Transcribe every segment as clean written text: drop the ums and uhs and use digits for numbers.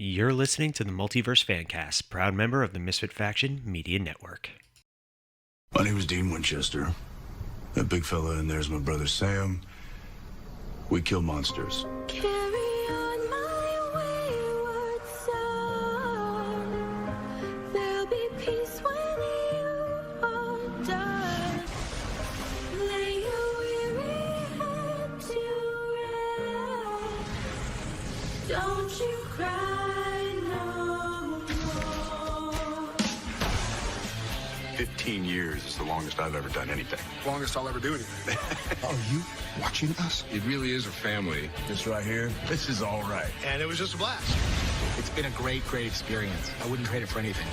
You're listening to the Multiverse Fancast, proud member of the Misfit Faction Media Network. My name is Dean Winchester. That big fella in there is my brother Sam. We kill monsters. Carry on my wayward son. There'll be peace when you are done. Lay your weary head to rest. Don't you cry no more. 15 years is the longest I've ever done anything. Longest I'll ever do anything. Are you watching us? It really is a family. This right here, this is all right. And it was just a blast. It's been a great experience. I wouldn't trade it for anything.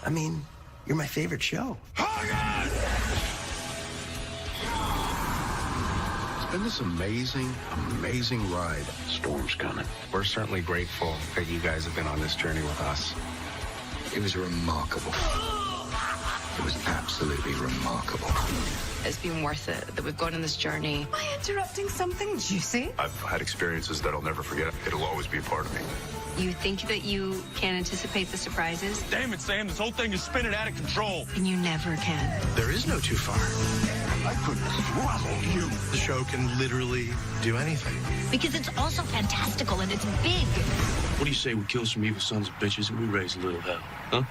I mean, you're my favorite show. It's been this amazing ride. Storm's coming. We're certainly grateful that you guys have been on this journey with us. It was remarkable. It was absolutely remarkable. It's been worth it that we've gone on this journey. Am I interrupting something juicy? I've had experiences that I'll never forget. It'll always be a part of me. You think that you can anticipate the surprises, Damn it, Sam, this whole thing is spinning out of control. and you never can. There is no too far. I could throttle you. The show can literally do anything. Because it's also fantastical and it's big. What do you say we kill some evil sons of bitches and we raise a little hell, huh?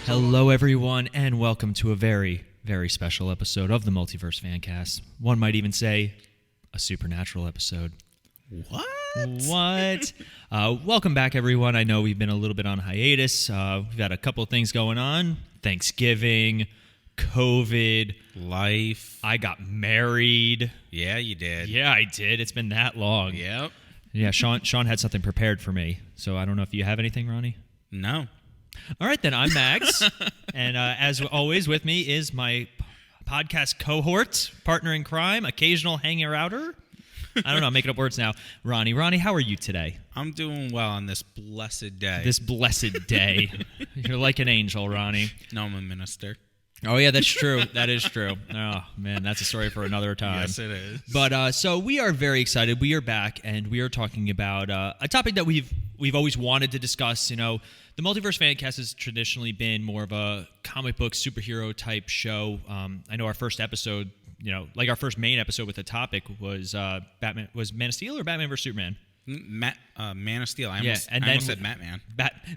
Hello, everyone, and welcome to a very, very special episode of the Multiverse Fancast. One might even say a supernatural episode. What? Welcome back, everyone. I know we've been a little bit on hiatus. We've got a couple of things going on. Thanksgiving, COVID, life. I got married. Yeah, you did. Yeah, I did. It's been that long. Yep. Yeah, Sean had something prepared for me. So I don't know if you have anything, Ronnie? No. All right, then. I'm Max. And as always, with me is my podcast cohort, partner in crime, occasional hanger-outer. I don't know, I'm making up words now. Ronnie. Ronnie, how are you today? I'm doing well on this blessed day. This blessed day. You're like an angel, Ronnie. No, I'm a minister. Oh, yeah, that's true. That is true. Oh, man, that's a story for another time. Yes, it is. But so we are very excited. We are back, and we are talking about a topic that we've always wanted to discuss. You know, the Multiverse Fancast has traditionally been more of a comic book superhero type show. I know our first episode, you know, like our first main episode with the topic was Man of Steel or Batman vs Superman? Man of Steel. I almost said Matman.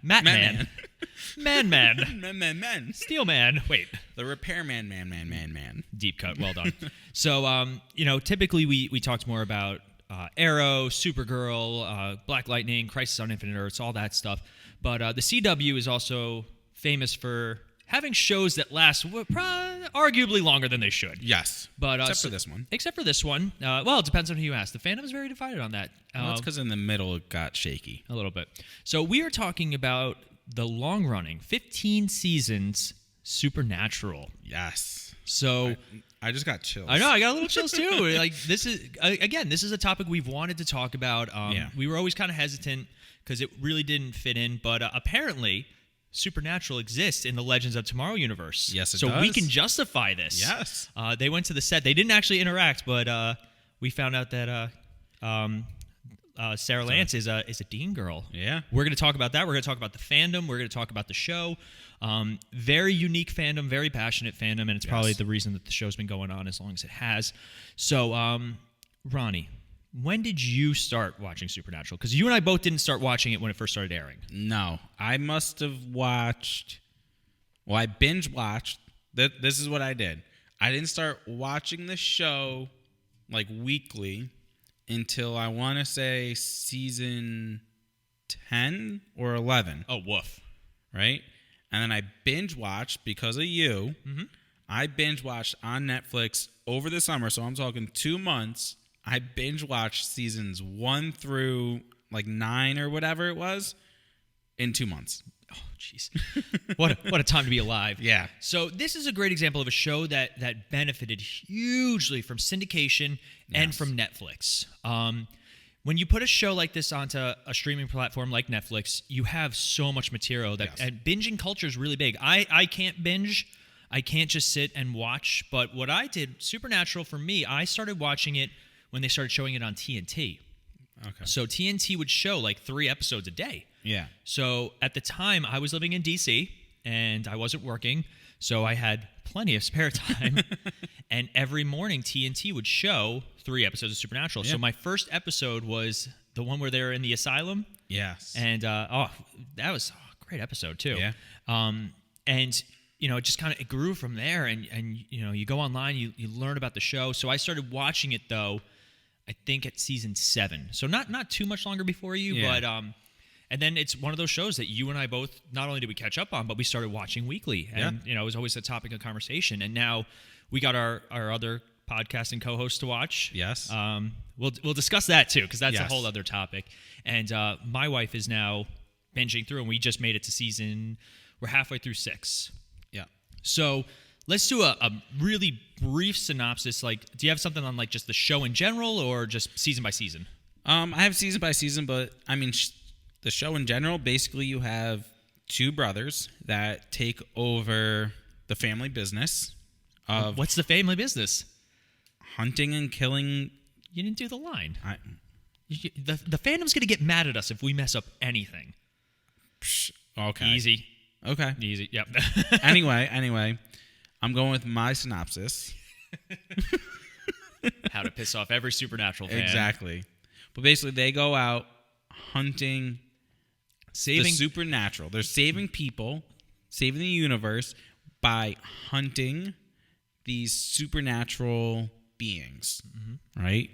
Matman. Man. Man. Steel Man. Wait. The repairman, man. Deep cut. Well done. So, you know, typically we talked more about Arrow, Supergirl, Black Lightning, Crisis on Infinite Earths, all that stuff. But the CW is also famous for having shows that last arguably longer than they should. Yes. But except for this one. Except for this one. Well, it depends on who you ask. The fandom is very divided on that. Well, that's because in the middle it got shaky. A little bit. So we are talking about the long-running, 15 seasons, Supernatural. Yes. So I just got chills. I know, I got a little chills too. Like this is a topic we've wanted to talk about. We were always kind of hesitant because it really didn't fit in, but apparently Supernatural exists in the Legends of Tomorrow universe. Yes, it does. So we can justify this. Yes. They went to the set. They didn't actually interact, but we found out that Sarah Lance is a Dean girl. Yeah. We're going to talk about that. We're going to talk about the fandom. We're going to talk about the show. Very unique fandom, very passionate fandom, and it's probably the reason that the show's been going on as long as it has. So, Ronnie, when did you start watching Supernatural? Because you and I both didn't start watching it when it first started airing. No. I must have watched... Well, I binge watched. This is what I did. I didn't start watching the show like weekly until I want to say season 10 or 11. Oh, woof. Right? And then I binge watched because of you. Mm-hmm. I binge watched on Netflix over the summer, so I'm talking 2 months. I binge watched seasons 1 through like 9 or whatever it was in 2 months. Oh, jeez. What a time to be alive. Yeah. So this is a great example of a show that benefited hugely from syndication and from Netflix. When you put a show like this onto a streaming platform like Netflix, you have so much material that and binging culture is really big. I can't binge. I can't just sit and watch. But what I did, Supernatural for me, I started watching it when they started showing it on TNT. Okay. So TNT would show like 3 episodes a day. Yeah. So at the time, I was living in DC and I wasn't working, so I had plenty of spare time. And every morning, TNT would show 3 episodes of Supernatural. Yeah. So my first episode was the one where they're in the asylum. Yes. And that was a great episode too. Yeah. And it just kind of grew from there. And you go online, you learn about the show. So I started watching it though, I think at season 7. So not too much longer before you, but and then it's one of those shows that you and I both, not only did we catch up on, but we started watching weekly. And it was always a topic of conversation. And now we got our other podcasting co-host to watch. Yes. We'll discuss that too, because that's a Yes. whole other topic. And my wife is now binging through, and we just made it to we're halfway through 6. Yeah. So let's do a really brief synopsis. Like, do you have something on like just the show in general, or just season by season? I have season by season, but I mean, the show in general, basically you have 2 brothers that take over the family business of What's the family business? hunting and killing. You didn't do the line. The fandom's going to get mad at us if we mess up anything. Okay. Easy. Okay. Easy. Yep. Anyway, I'm going with my synopsis. How to piss off every Supernatural fan. Exactly. But basically, they go out hunting the supernatural. They're saving people, saving the universe by hunting these supernatural beings, right?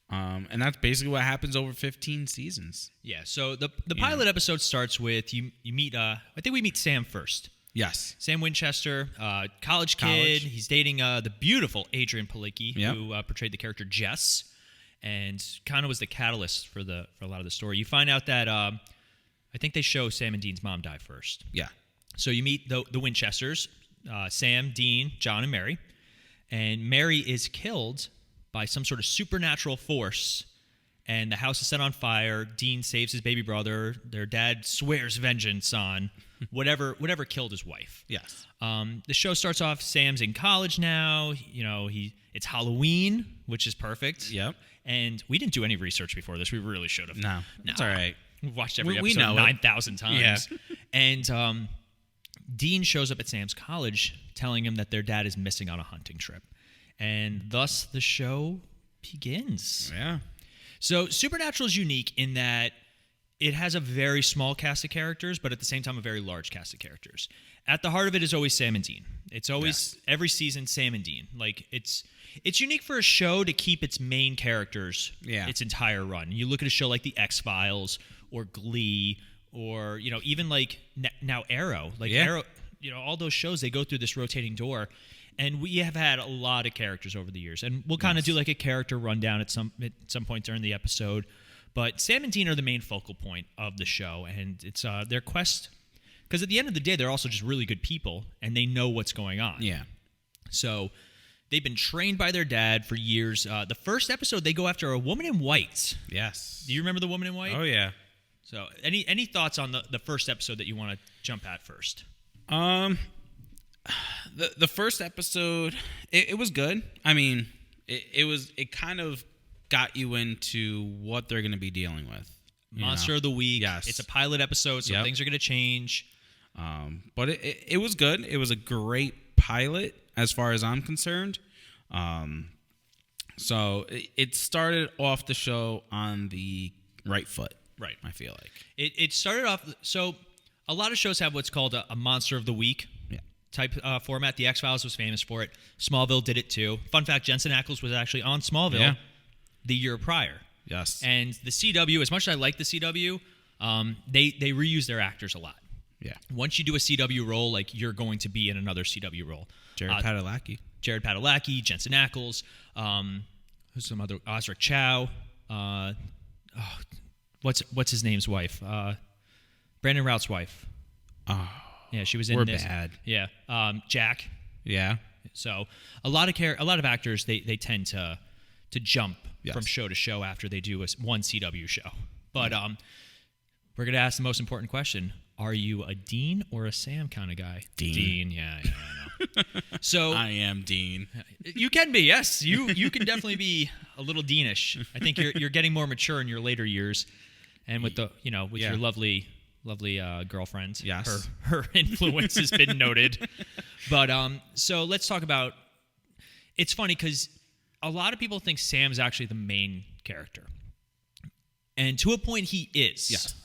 And that's basically what happens over 15 seasons. Yeah. So the pilot episode starts with you meet. I think we meet Sam first. Yes. Sam Winchester, college kid. He's dating the beautiful Adrian Palicki, who portrayed the character Jess, and kind of was the catalyst for a lot of the story. You find out that I think they show Sam and Dean's mom die first. Yeah. So you meet the Winchesters, Sam, Dean, John, and Mary. And Mary is killed by some sort of supernatural force, and the house is set on fire. Dean saves his baby brother. Their dad swears vengeance on whatever killed his wife. Yes. The show starts off, Sam's in college now. It's Halloween, which is perfect. Yep. And we didn't do any research before this. We really should have. No. It's all right. We've watched every We episode know 9,000 times. Yeah. And Dean shows up at Sam's college telling him that their dad is missing on a hunting trip. And thus the show begins. Yeah. So Supernatural is unique in that it has a very small cast of characters, but at the same time a very large cast of characters. At the heart of it is always Sam and Dean. It's always every season Sam and Dean. Like it's unique for a show to keep its main characters its entire run. You look at a show like The X-Files or Glee or even like now Arrow. Arrow, all those shows, they go through this rotating door. And we have had a lot of characters over the years. And we'll kind of do like a character rundown at some point during the episode. But Sam and Dean are the main focal point of the show. And it's their quest. Because at the end of the day, they're also just really good people. And they know what's going on. Yeah. So they've been trained by their dad for years. The first episode, they go after a woman in white. Yes. Do you remember the woman in white? Oh, yeah. So any thoughts on the first episode that you want to jump at first? The first episode, it was good. I mean, it kind of got you into what they're going to be dealing with. Monster of the Week. Yes. It's a pilot episode, so things are going to change. But it was good. It was a great pilot as far as I'm concerned. So it started off the show on the right foot. Right. I feel like. It started off, so a lot of shows have what's called a Monster of the Week type format. The X-Files was famous for it. Smallville did it too. Fun fact, Jensen Ackles was actually on Smallville the year prior. Yes. And the CW, as much as I like the CW, they reuse their actors a lot. Yeah. Once you do a CW role, like you're going to be in another CW role. Jared Padalecki, Jensen Ackles, who's some other, Osric Chow, what's his name's wife? Brandon Routh's wife. Oh. Yeah, she was in this. We're bad. Yeah. Jack. Yeah. So a lot of actors they tend to jump from show to show after they do one CW show. But we're gonna ask the most important question: are you a Dean or a Sam kind of guy? Dean. Dean. Yeah, I know. So I am Dean. You can be, yes. You can definitely be a little Deanish. I think you're getting more mature in your later years, and with your lovely girlfriend. Yes, her influence has been noted. But so let's talk about. It's funny because a lot of people think Sam's actually the main character, and to a point he is. Yes.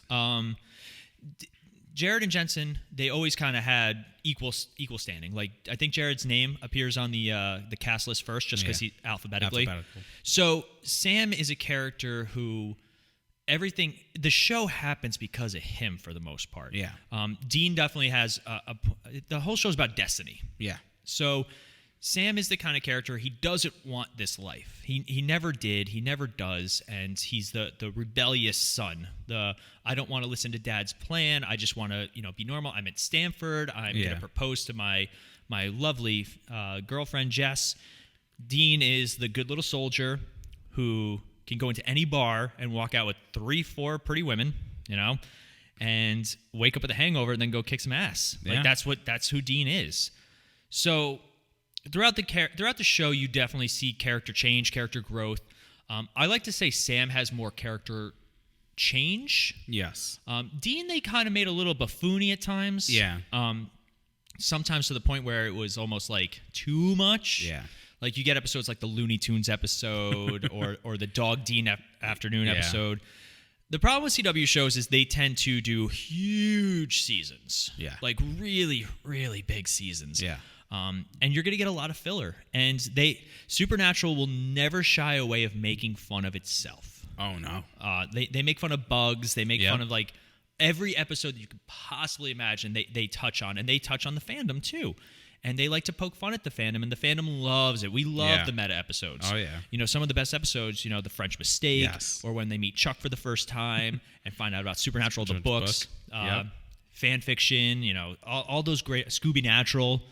Jared and Jensen, they always kind of had equal standing. Like, I think Jared's name appears on the cast list first, just because he's alphabetically. So Sam is a character who the show happens because of him for the most part. Yeah. Dean definitely has the whole show's about destiny. Yeah. So Sam is the kind of character, he doesn't want this life. He never did. He never does. And he's the rebellious son. I don't want to listen to Dad's plan. I just want to be normal. I'm at Stanford. I'm going to propose to my lovely girlfriend, Jess. Dean is the good little soldier who can go into any bar and walk out with 3-4 pretty women, and wake up with a hangover and then go kick some ass. Yeah. Like, that's who Dean is. So throughout the show, you definitely see character change, character growth. I like to say Sam has more character change. Yes. Dean, they kind of made a little buffoony at times. Yeah. Sometimes to the point where it was almost like too much. Yeah. Like, you get episodes like the Looney Tunes episode or the Dog Dean afternoon episode. The problem with CW shows is they tend to do huge seasons. Yeah. Like really, really big seasons. Yeah. And you're going to get a lot of filler. And Supernatural will never shy away of making fun of itself. Oh, no. They make fun of bugs. They make fun of, like, every episode that you could possibly imagine they touch on. And they touch on the fandom, too. And they like to poke fun at the fandom, and the fandom loves it. We love the meta episodes. Oh, yeah. Some of the best episodes, the French Mistake, or when they meet Chuck for the first time and find out about Supernatural, the books, fan fiction, all those great, Scooby Natural.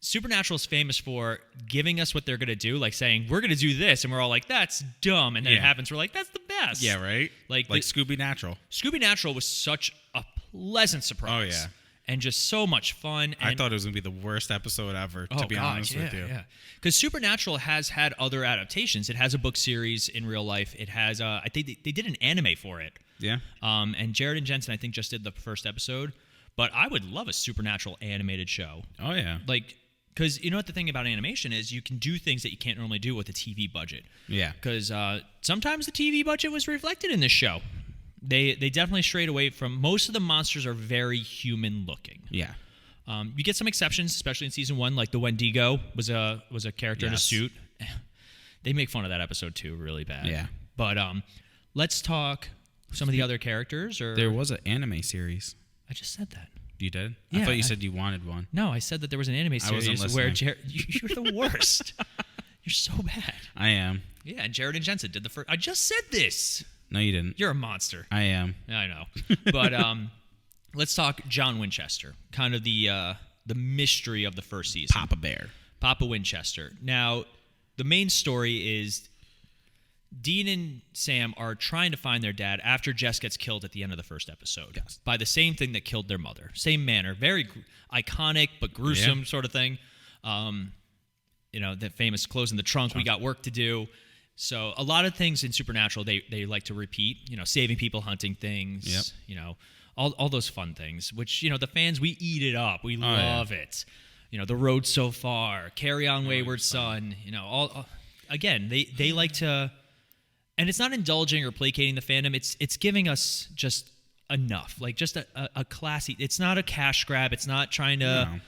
Supernatural is famous for giving us what they're going to do, like saying, we're going to do this, and we're all like, that's dumb, and then it happens, we're like, that's the best. Yeah, right? Like Scooby Natural. Scooby Natural was such a pleasant surprise. Oh, yeah. And just so much fun. And I thought it was going to be the worst episode ever, to be honest with you. Yeah. Because Supernatural has had other adaptations. It has a book series in real life. It has, I think they did an anime for it. Yeah. And Jared and Jensen, I think, just did the first episode. But I would love a Supernatural animated show. Oh, yeah. Like, because what the thing about animation is, you can do things that you can't normally do with a TV budget. Yeah. Because sometimes the TV budget was reflected in this show. They definitely strayed away from, most of the monsters are very human looking. Yeah. You get some exceptions, especially in season 1, like the Wendigo was a character in a suit. They make fun of that episode too, really bad. Yeah. But let's talk some of the other characters. Or there was an anime series. I just said that. You did? Yeah, I thought you said you wanted one. No, I said that there was an anime series where you're the worst. You're so bad. I am. Yeah, and Jared and Jensen did the first. I just said this. No, you didn't. You're a monster. I am. I know. But let's talk John Winchester, kind of the mystery of the first season. Papa Bear. Papa Winchester. Now, the main story is Dean and Sam are trying to find their dad after Jess gets killed at the end of the first episode. Yes. By the same thing that killed their mother. Same manner. Very iconic but gruesome sort of thing. That famous closing the trunk, we got work to do. So a lot of things in Supernatural they like to repeat, saving people, hunting things, all those fun things, which, the fans, we eat it up. We love it. The road so far, Carry On Wayward Son, again, they like to, and it's not indulging or placating the fandom. It's giving us just enough, like just a classy, it's not a cash grab. It's not trying to,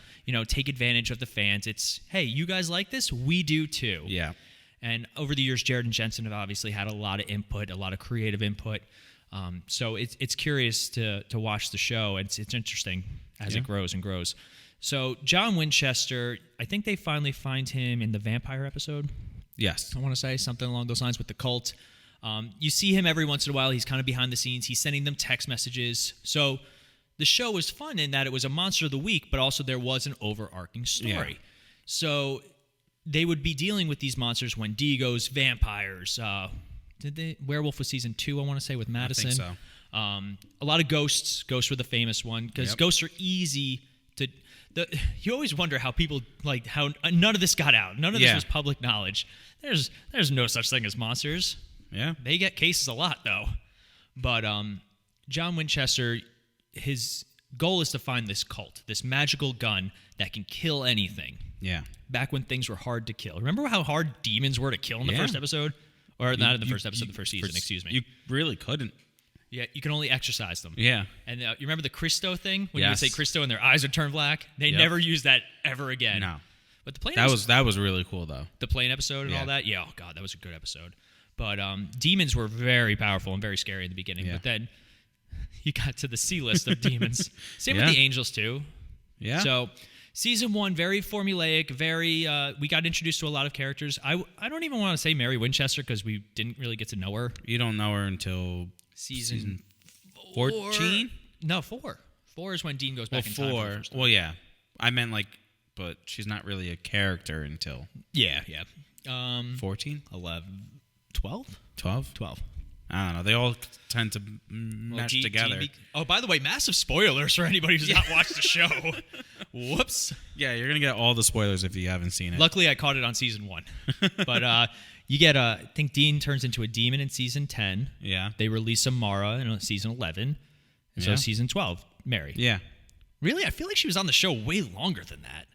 take advantage of the fans. It's, hey, you guys like this? We do too. Yeah. And over the years, Jared and Jensen have obviously had a lot of input, a lot of creative input. So it's curious to watch the show. It's interesting as it grows and grows. So John Winchester, I think they finally find him in the vampire episode. Yes. I want to say something along those lines with the cult. You see him every once in a while. He's kind of behind the scenes. He's sending them text messages. So the show was fun in that it was a monster of the week, but also there was an overarching story. Yeah. So they would be dealing with these monsters, Wendigos, vampires. Werewolf was season 2, I want to say, with Madison. I think so. A lot of ghosts. Ghosts were the famous one because ghosts are easy You always wonder how people like how none of this got out. None of this was public knowledge. There's no such thing as monsters. Yeah. They get cases a lot though. But John Winchester, his goal is to find this cult, this magical gun that can kill anything. Yeah. Back when things were hard to kill. Remember how hard demons were to kill in the first episode? Or not in the first episode, the first season, excuse me. You really couldn't. Yeah, you can only exercise them. Yeah. And you remember the Christo thing? When you would say Christo and their eyes would turn black? They never used that ever again. No. But the plane that was really cool, though. The plane episode and all that? Yeah, oh, God, that was a good episode. But demons were very powerful and very scary in the beginning. Yeah. But then you got to the C list of demons. Same with the angels, too. Yeah. So season 1, very formulaic, very... we got introduced to a lot of characters. I don't even want to say Mary Winchester because we didn't really get to know her. You don't know her until... Season 14? No, 4. 4 is when Dean goes back in time. 4. Well, yeah. I meant but she's not really a character until... Yeah. 14? 11. 12? 12? 12. I don't know. They all tend to mesh together. By the way, massive spoilers for anybody who's not watched the show. Whoops. Yeah, you're going to get all the spoilers if you haven't seen it. Luckily, I caught it on season 1. But you get I think Dean turns into a demon in season 10. Yeah. They release Amara in season 11. And so season 12, Mary. Yeah. Really? I feel like she was on the show way longer than that.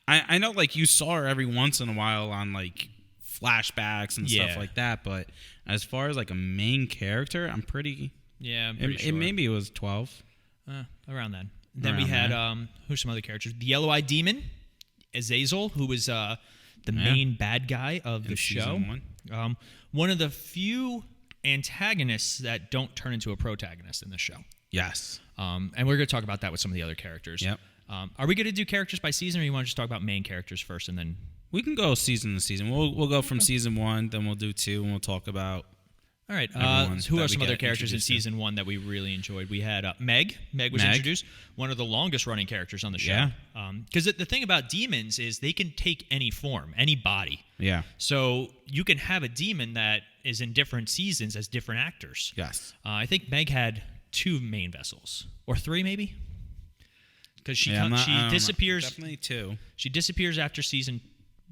I know, you saw her every once in a while on, flashbacks and stuff like that, but as far as, a main character, I'm pretty... Yeah, I'm pretty sure. Maybe it was 12. Around then. Then we had, who's some other characters? The Yellow-Eyed Demon, Azazel, who was the main bad guy of the show. Season 1. One of the few antagonists that don't turn into a protagonist in the show. Yes. And we're going to talk about that with some of the other characters. Yep. Are we going to do characters by season, or you want to just talk about main characters first and then... We can go season to season. We'll go from season 1, then we'll do 2, and we'll talk about... All right. Who are some other characters in season 1 that we really enjoyed? We had Meg. Meg was introduced. One of the longest running characters on the show. Yeah. Because the thing about demons is they can take any form, any body. Yeah. So you can have a demon that is in different seasons as different actors. Yes. I think Meg had 2 main vessels. Or 3, maybe? Because she disappears. Definitely 2. She disappears after season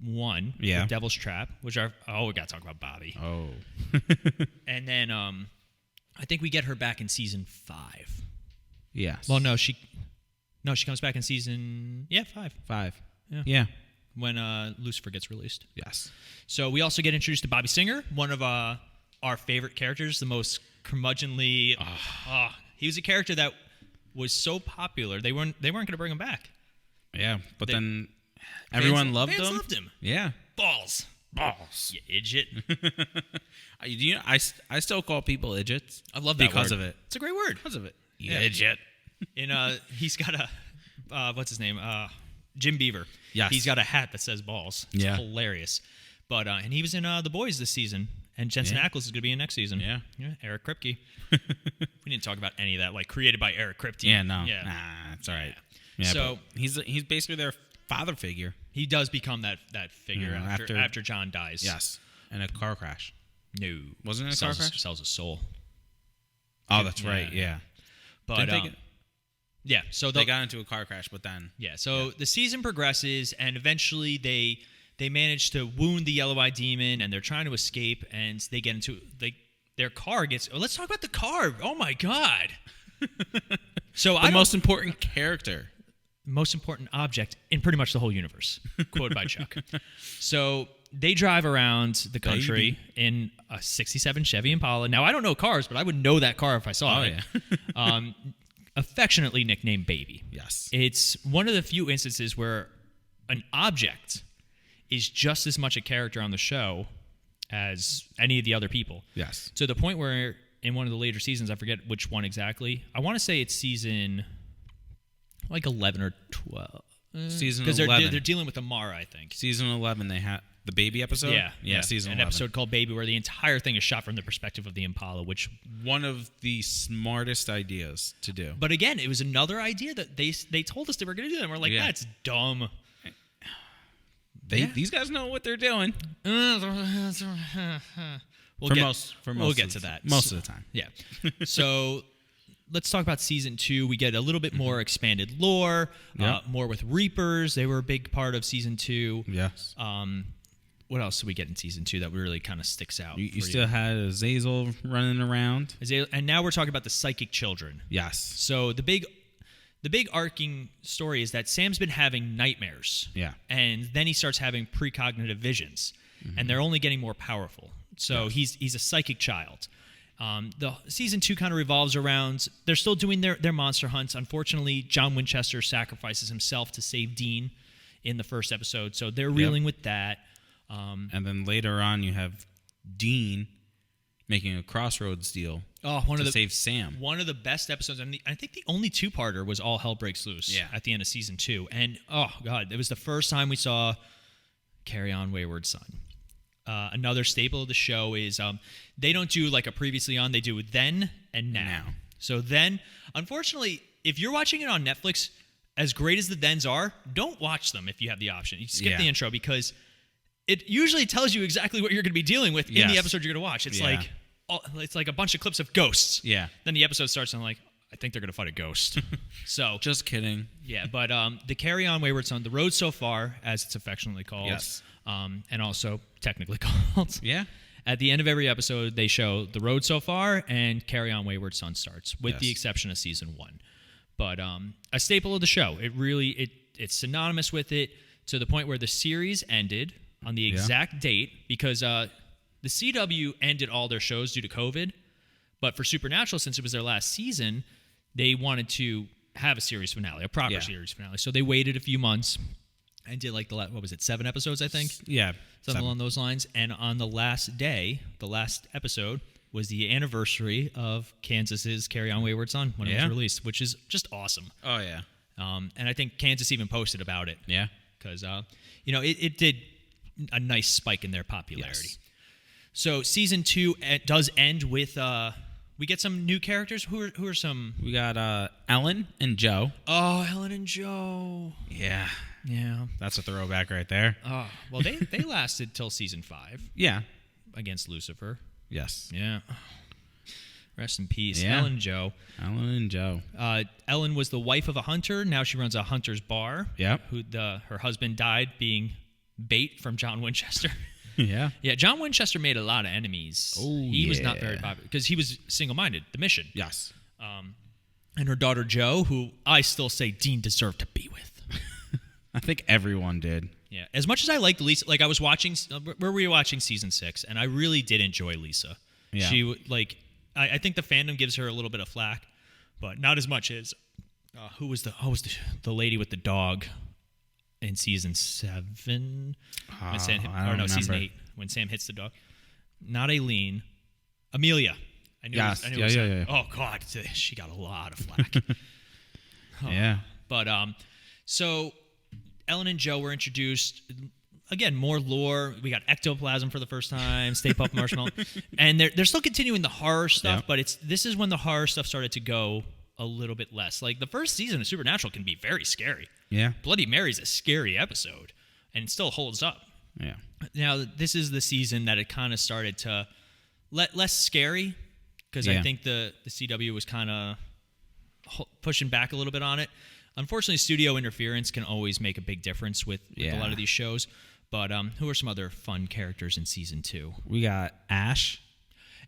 1. Yeah. With Devil's Trap, which we got to talk about Bobby. Oh. And then I think we get her back in season 5. Yes. Well, no, she comes back in season 5. 5. Yeah. When Lucifer gets released. Yes. So we also get introduced to Bobby Singer, one of our favorite characters, the most curmudgeonly. He was a character that was so popular they weren't going to bring him back. Yeah, but then everyone loved him. Fans loved him. Yeah. Balls, you idiot. I still call people idiots. I love that because word. of it. It's a great word. Because of it. Yeah. Idiot. And he's got a what's his name? Jim Beaver. Yes. He's got a hat that says balls. It's Yeah. hilarious. But and he was in The Boys this season. And Jensen Ackles is going to be in next season. Yeah. Eric Kripke. We didn't talk about any of that, created by Eric Kripke. Yeah, no. Yeah. Nah, it's all right. Yeah, so he's basically their father figure. He does become that figure after John dies. Yes. In a car crash. No. Wasn't it a car crash? Sells his soul. Oh, that's right. Yeah. But so they got into a car crash, but then the season progresses, and eventually they manage to wound the Yellow-Eyed Demon, and they're trying to escape, and they get into their car gets. Oh, let's talk about the car. Oh my God! So the most important character, most important object in pretty much the whole universe, quoted by Chuck. So they drive around the country in a '67 Chevy Impala. Now I don't know cars, but I would know that car if I saw it. Yeah. Affectionately nicknamed Baby. Yes. It's one of the few instances where an object is just as much a character on the show as any of the other people. Yes. To the point where in one of the later seasons, I forget which one exactly. I want to say it's season 11 or 12. Season 11. Because they're dealing with Amara, I think. Season 11, they had the Baby episode? Yeah. Season 11. An episode called Baby where the entire thing is shot from the perspective of the Impala, which... One of the smartest ideas to do. But again, it was another idea that they told us they were going to do, and we're like, that's dumb. These guys know what they're doing. We'll get to that Most of the time. Yeah. So let's talk about season 2. We get a little bit more expanded lore, more with Reapers. They were a big part of season 2. Yes. What else did we get in season 2 that really kind of sticks out? You still had Azazel running around. And now we're talking about the psychic children. Yes. So the big arcing story is that Sam's been having nightmares. Yeah. And then he starts having precognitive visions. And they're only getting more powerful. So he's a psychic child. The season 2 kind of revolves around, they're still doing their monster hunts. Unfortunately, John Winchester sacrifices himself to save Dean in the first episode. So they're reeling with that. And then later on, you have Dean making a crossroads deal to save Sam. One of the best episodes, and I think the only 2-parter was All Hell Breaks Loose at the end of season 2. And, oh, God, it was the first time we saw Carry On Wayward Son. Another staple of the show is they don't do like a previously on, they do then and now. So then, unfortunately, if you're watching it on Netflix, as great as the thens are, don't watch them if you have the option. You skip the intro because it usually tells you exactly what you're going to be dealing with in the episode you're going to watch. It's like a bunch of clips of ghosts. Yeah. Then the episode starts and I'm like, I think they're going to fight a ghost. So just kidding. Yeah, but the Carry On Wayward Son, The Road So Far, as it's affectionately called. Yes. And also technically called. Yeah. At the end of every episode, they show The Road So Far and Carry On Wayward Son starts, with the exception of season 1. But a staple of the show. It really it's synonymous with it to the point where the series ended on the exact date because the CW ended all their shows due to COVID. But for Supernatural, since it was their last season, they wanted to have a series finale, a proper series finale. So they waited a few months and did like 7 episodes, I think? Yeah. Something along those lines. And on the last day, the last episode, was the anniversary of Kansas's Carry On Wayward Son when it was released, which is just awesome. Oh, yeah. And I think Kansas even posted about it. Yeah. Because, it did a nice spike in their popularity. Yes. So season 2 does end with... we get some new characters. Who are some... We got Ellen and Joe. Oh, Ellen and Joe. Yeah. Yeah. That's a throwback right there. Oh, well, they lasted till season 5. Yeah. Against Lucifer. Yes. Yeah. Rest in peace. Yeah. Ellen and Joe. Ellen and Joe. Ellen was the wife of a hunter. Now she runs a hunter's bar. Yep. Her husband died being bait from John Winchester. Yeah. Yeah, John Winchester made a lot of enemies. Oh, he was not very popular because he was single-minded, the mission. Yes. And her daughter Jo, who I still say Dean deserved to be with. I think everyone did. Yeah. As much as I liked Lisa, like I was watching, where were you watching season 6? And I really did enjoy Lisa. Yeah. She, I think the fandom gives her a little bit of flack, but not as much as, who was the lady with the dog in season 7? Season 8, when Sam hits the dog. Not Aileen. Amelia. I knew yes. it was, Yeah. Oh, God. She got a lot of flack. Yeah. But, so Ellen and Joe were introduced. Again, more lore. We got ectoplasm for the first time, Stay Puft Marshmallow. And they're still continuing the horror stuff, but this is when the horror stuff started to go a little bit less. Like, the first season of Supernatural can be very scary. Yeah. Bloody Mary's a scary episode, and it still holds up. Yeah. Now, this is the season that it kind of started to less scary, because I think the CW was kind of pushing back a little bit on it. Unfortunately, studio interference can always make a big difference with a lot of these shows. But who are some other fun characters in season 2? We got Ash.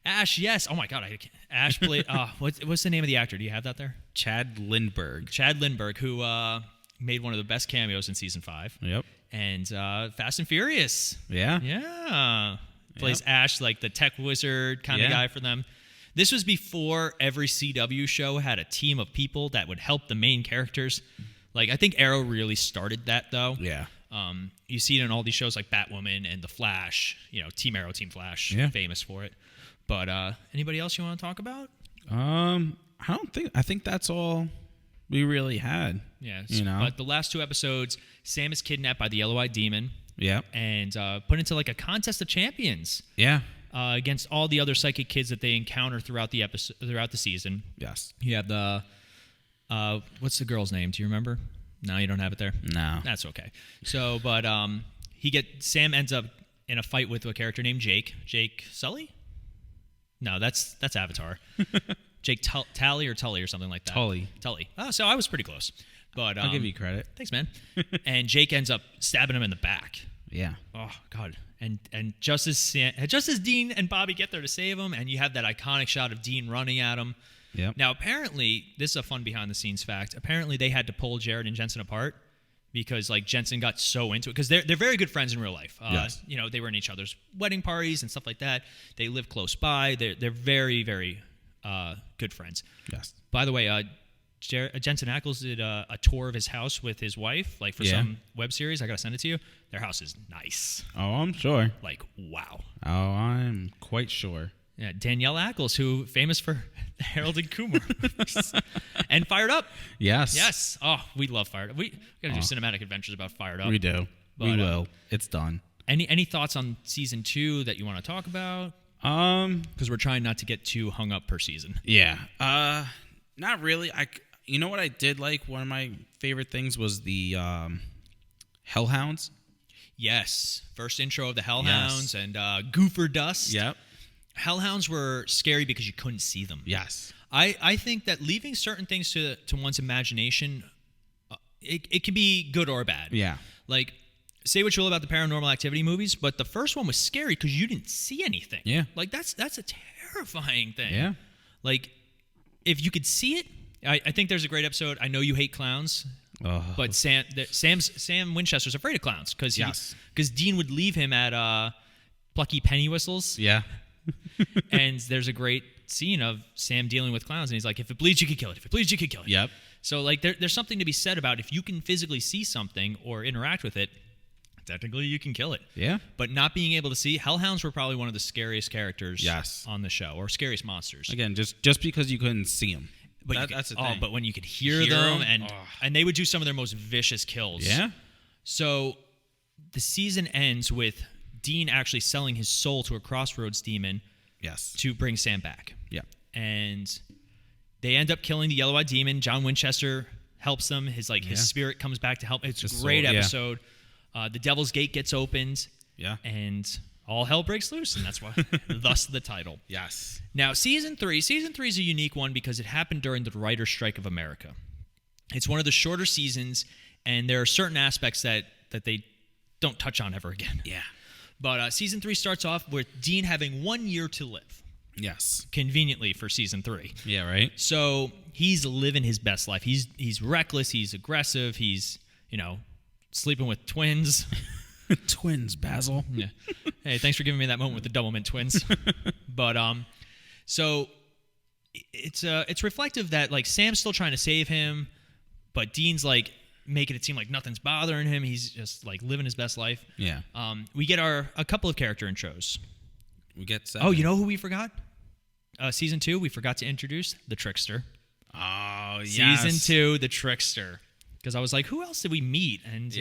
Ash, yes. Oh, my God. Ash played... what's the name of the actor? Do you have that there? Chad Lindbergh. Chad Lindbergh, who made one of the best cameos in season 5. Yep. And Fast and Furious. Yeah. Yeah. Plays Ash, like the tech wizard kind of guy for them. This was before every CW show had a team of people that would help the main characters. Like, I think Arrow really started that, though. Yeah. You see it in all these shows like Batwoman and The Flash. Team Arrow, Team Flash, famous for it. But anybody else you want to talk about? I think that's all we really had. Yeah. But the last 2 episodes, Sam is kidnapped by the Yellow-Eyed Demon. Yeah. And put into like a contest of champions. Yeah. Against all the other psychic kids that they encounter throughout the season. Yes. You have the what's the girl's name? Do you remember? No, you don't have it there. No, that's okay. So, but Sam ends up in a fight with a character named Jake. Jake Sully? No, that's Avatar. Jake Tully or something like that. Tully. Oh, so I was pretty close. But I'll give you credit. Thanks, man. And Jake ends up stabbing him in the back. Yeah. Oh God. And just as Dean and Bobby get there to save him, and you have that iconic shot of Dean running at him. Yep. Now, apparently, this is a fun behind-the-scenes fact. Apparently, they had to pull Jared and Jensen apart because, like, Jensen got so into it. Because they're very good friends in real life. Yes. You know, they were in each other's wedding parties and stuff like that. They live close by. They're very, very good friends. Yes. By the way, Jensen Ackles did a tour of his house with his wife, like for some web series. I gotta send it to you. Their house is nice. Oh, I'm sure. Like, wow. Oh, I'm quite sure. Yeah, Danielle Ackles, who famous for Harold and Kumar, and Fired Up. Yes. Yes. Oh, we love Fired Up. We gotta do cinematic adventures about Fired Up. We do. But, we will. It's done. Any thoughts on season 2 that you want to talk about? Because we're trying not to get too hung up per season. Yeah. Not really. You know what I did like? One of my favorite things was the Hellhounds. Yes. First intro of the Hellhounds and Goofer Dust. Yep. Hellhounds were scary because you couldn't see them. Yes. I think that leaving certain things to one's imagination, it can be good or bad. Yeah. Like, say what you will about the Paranormal Activity movies, but the first one was scary because you didn't see anything. Yeah. Like, that's a terrifying thing. Yeah. Like, if you could see it, I think there's a great episode. I know you hate clowns, but Sam Winchester's afraid of clowns because Dean would leave him at Plucky Penny Whistles. Yeah. And there's a great scene of Sam dealing with clowns, and he's like, if it bleeds, you could kill it. If it bleeds, you could kill it. Yep. So, like, there's something to be said about if you can physically see something or interact with it, technically you can kill it. Yeah. But not being able to see, Hellhounds were probably one of the scariest characters Yes. on the show, or scariest monsters. Again, just because you couldn't see them. But That's the thing. but when you could hear them, and they would do some of their most vicious kills. Yeah. So the season ends with Dean actually selling his soul to a Crossroads demon. Yes. To bring Sam back. Yeah. And they end up killing the yellow-eyed demon. John Winchester helps them. His spirit comes back to help. It's a great episode. The Devil's Gate gets opened. Yeah. And all hell breaks loose, and that's why, thus the title. Yes. Now, Season 3 is a unique one because it happened during the Writer's Strike of America. It's one of the shorter seasons, and there are certain aspects that they don't touch on ever again. Yeah. But Season 3 starts off with Dean having 1 year to live. Yes. Conveniently for Season 3. Yeah, right? So he's living his best life. He's reckless, he's aggressive, he's, sleeping with twins. Twins, Basil. Yeah. Hey, thanks for giving me that moment with the Double Mint twins. But so it's reflective that like Sam's still trying to save him, but Dean's like making it seem like nothing's bothering him. He's just like living his best life. Yeah. We get a couple of character intros. We get 7. Oh, you know who we forgot? Season 2, we forgot to introduce the Trickster. Oh, yes. Season 2, the Trickster. Because I was like, who else did we meet? And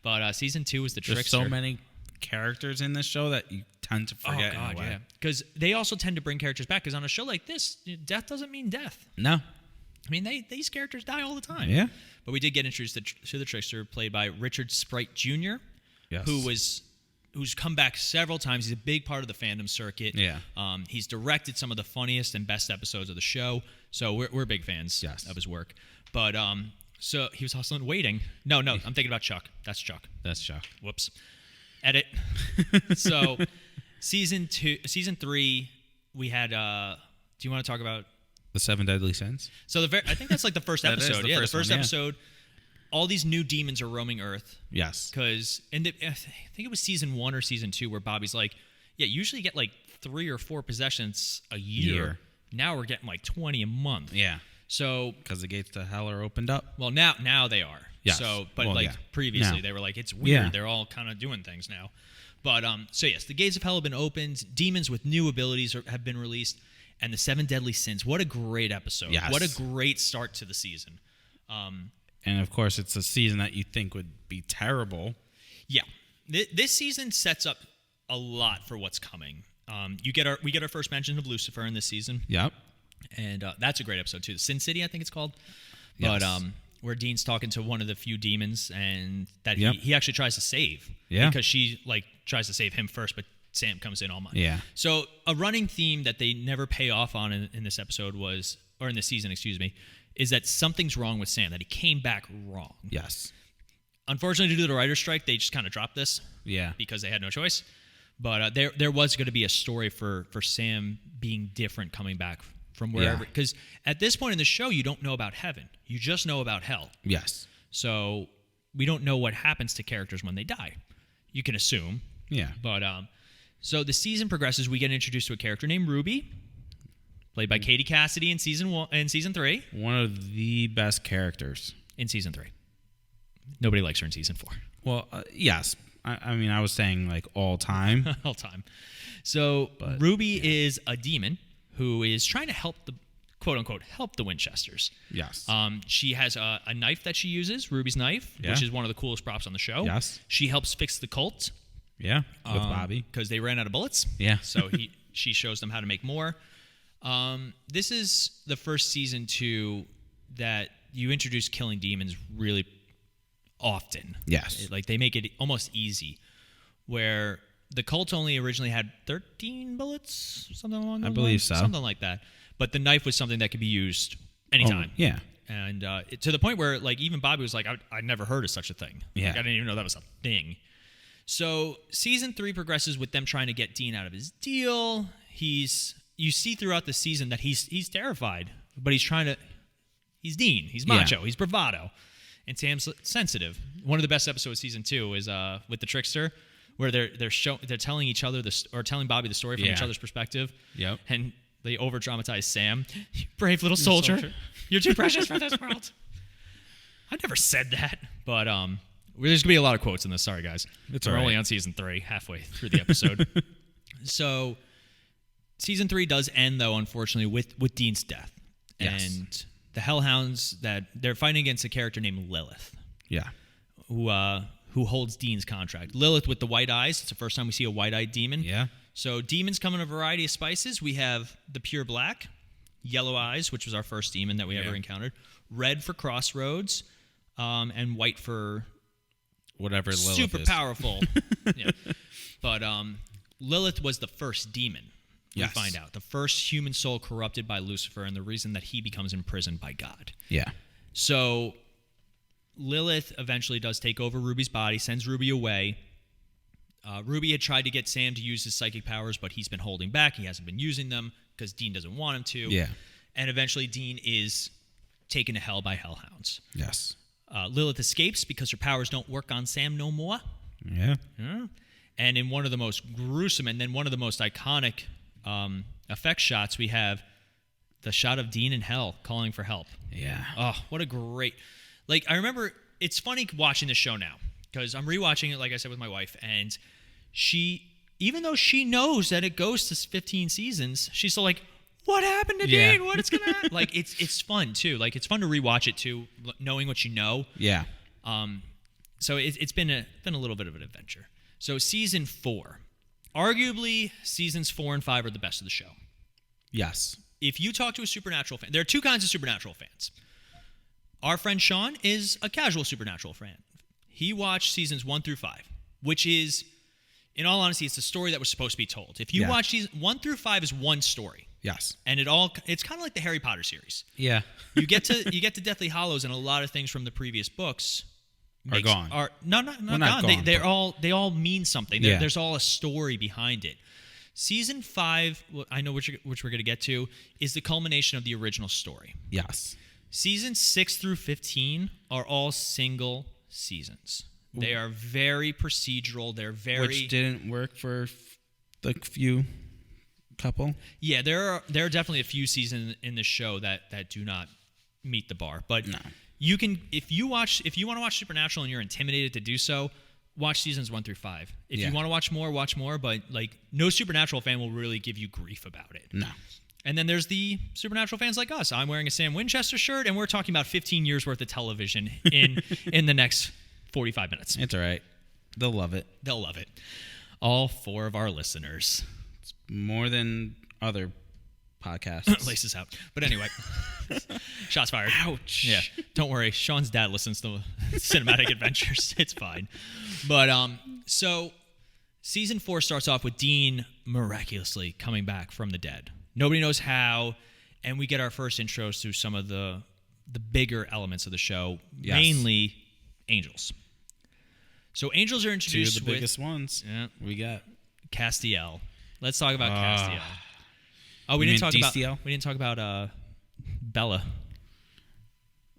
but Season 2 was the Trickster. There's so many characters in this show that you tend to forget. Oh, God, in a way. yeah. Because they also tend to bring characters back. Because on a show like this, death doesn't mean death. No. I mean, these characters die all the time. Yeah. But we did get introduced to the Trickster, played by Richard Sprite Jr., yes. who's come back several times. He's a big part of the fandom circuit. Yeah. He's directed some of the funniest and best episodes of the show. So we're big fans of his work. But so he was also in Waiting. No, I'm thinking about Chuck. That's Chuck. Whoops. Edit. So season 3, we had. Do you want to talk about the 7 Deadly Sins? So I think that's like the first episode. The first episode. All these new demons are roaming Earth. Yes. Because I think it was season 1 or season 2 where Bobby's like, yeah, usually get like 3 or 4 possessions a year. Now we're getting like 20 a month. Yeah. So because the gates to hell are opened up. Well, now they are. Yes. So, but previously they were like, it's weird. Yeah. They're all kind of doing things now. But so yes, the gates of hell have been opened. Demons with new abilities have been released, and the 7 Deadly Sins. What a great episode! Yes. What a great start to the season. And of course, it's a season that you think would be terrible. Yeah, this season sets up a lot for what's coming. We get our first mention of Lucifer in this season. Yep. And that's a great episode too. Sin City, I think it's called. Yes. But where Dean's talking to one of the few demons, and that Yep. he actually tries to save. Yeah. Because she like tries to save him first, but Sam comes in all mine. Yeah. So a running theme that they never pay off on in this episode was, or in this season, excuse me, is that something's wrong with Sam, that he came back wrong. Yes. Unfortunately, due to the writer's strike, they just kind of dropped this. Yeah. Because they had no choice. But there was going to be a story for Sam being different coming back from wherever. Because at this point in the show, you don't know about heaven. You just know about hell. Yes. So we don't know what happens to characters when they die. You can assume. Yeah. But so the season progresses. We get introduced to a character named Ruby, played by Katie Cassidy in season 3. One of the best characters in season 3. Nobody likes her in season 4. Well, yes. I mean, I was saying like all time. All time. So Ruby is a demon who is trying to help the quote unquote help the Winchesters. Yes. She has a knife that she uses, Ruby's knife, which is one of the coolest props on the show. Yes. She helps fix the cult. Yeah. With Bobby, because they ran out of bullets. Yeah. So she shows them how to make more. This is the first season 2 that you introduce killing demons really often. Yes. Like they make it almost easy, where the cult only originally had 13 bullets, something along those lines. I believe so. Something like that. But the knife was something that could be used anytime. Yeah. And to the point where like even Bobby was like, I never heard of such a thing. Yeah. Like, I didn't even know that was a thing. So season 3 progresses with them trying to get Dean out of his deal. You see throughout the season that he's terrified, but he's Dean. He's macho. He's bravado. And Sam's sensitive. One of the best episodes of season 2 is with the trickster, where they're telling each other telling Bobby the story from each other's perspective. Yep. And they over dramatize Sam. You brave little soldier. You're too precious for this world. I never said that, but there's gonna be a lot of quotes in this. Sorry, guys. We're only on season 3, halfway through the episode. So season 3 does end, though, unfortunately, with Dean's death. Yes. And the Hellhounds, that they're fighting against a character named Lilith. Yeah. Who holds Dean's contract. Lilith with the white eyes. It's the first time we see a white-eyed demon. Yeah. So demons come in a variety of spices. We have the pure black, yellow eyes, which was our first demon that we ever encountered, red for crossroads, and white for whatever Lilith super is. Powerful. Yeah. But Lilith was the first demon. We find out the first human soul corrupted by Lucifer, and the reason that he becomes imprisoned by God. Yeah. So Lilith eventually does take over Ruby's body, sends Ruby away. Ruby had tried to get Sam to use his psychic powers, but he's been holding back. He hasn't been using them because Dean doesn't want him to. Yeah. And eventually Dean is taken to hell by hellhounds. Yes. Lilith escapes because her powers don't work on Sam no more. Yeah. And in one of the most gruesome and then one of the most iconic effect shots, we have the shot of Dean in hell calling for help. Yeah. Oh, what a great... Like, I remember... It's funny watching this show now because I'm rewatching it, like I said, with my wife, and she... Even though she knows that it goes to 15 seasons, she's still like, what happened to Dean? What's going to happen? Like, it's fun, too. Like, it's fun to rewatch it, too, knowing what you know. Yeah. So it's been a little bit of an adventure. So season 4. Arguably, seasons 4 and 5 are the best of the show. Yes. If you talk to a Supernatural fan, there are two kinds of Supernatural fans. Our friend Sean is a casual Supernatural fan. He watched seasons 1 through 5, which is, in all honesty, it's the story that was supposed to be told. If you watch season 1 through 5 is one story. Yes. And it's kind of like the Harry Potter series. Yeah. You get to Deathly Hallows, and a lot of things from the previous books are gone. Not gone. They all mean something. There's all a story behind it. Season 5, I know which we're going to get to, is the culmination of the original story. Yes. Seasons 6 through 15 are all single seasons. They are very procedural. They're very... Which didn't work for the few couple. Yeah, there are definitely a few seasons in this show that do not meet the bar. But no. You can, if you want to watch Supernatural and you're intimidated to do so, watch seasons 1 through 5. If you want to watch more, but like no Supernatural fan will really give you grief about it. No. And then there's the Supernatural fans like us. I'm wearing a Sam Winchester shirt, and we're talking about 15 years worth of television in the next 45 minutes. It's all right. They'll love it. They'll love it. All 4 of our listeners. It's more than other podcasts. Laces out. But anyway, shots fired. Ouch. Yeah. Don't worry. Sean's dad listens to Cinematic Adventures. It's fine. But so Season 4 starts off with Dean miraculously coming back from the dead. Nobody knows how, and we get our first intros to some of the bigger elements of the show, mainly angels. So angels are introduced Two of the biggest ones. Yeah, we got Castiel. Let's talk about Castiel. Oh, we didn't talk about Bella.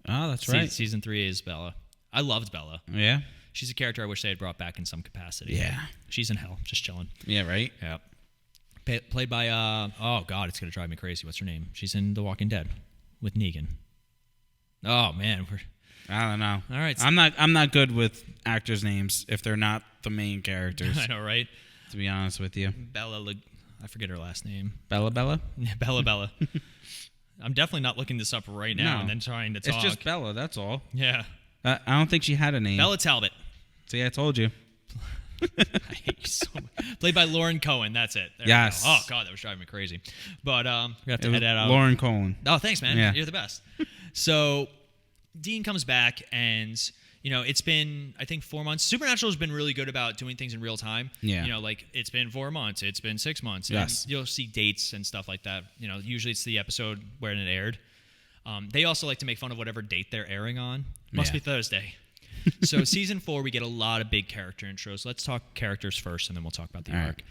Oh, that's right. Season 3 is Bella. I loved Bella. Yeah. She's a character I wish they had brought back in some capacity. Yeah. She's in hell, just chilling. Yeah, right? Yeah. Played by, oh, God, it's going to drive me crazy. What's her name? She's in The Walking Dead with Negan. Oh, man. I don't know. All right. I'm not good with actors' names if they're not the main characters. I know, right? To be honest with you. I forget her last name. Bella? Yeah, Bella. I'm definitely not looking this up right now and then trying to talk. It's just Bella, that's all. Yeah. I don't think she had a name. Bella Talbot. See, I told you. I hate you so much. Played by Lauren Cohen. That's it. There yes. Oh, God, that was driving me crazy. But we have to head that out. Lauren Cohen. Oh, thanks, man. Yeah. You're the best. So Dean comes back, and, it's been, I think, 4 months. Supernatural has been really good about doing things in real time. Yeah. Like, it's been 4 months. It's been 6 months. Yes. And you'll see dates and stuff like that. Usually it's the episode where it aired. They also like to make fun of whatever date they're airing on. Must be Thursday. So season 4, we get a lot of big character intros. Let's talk characters first, and then we'll talk about the arc.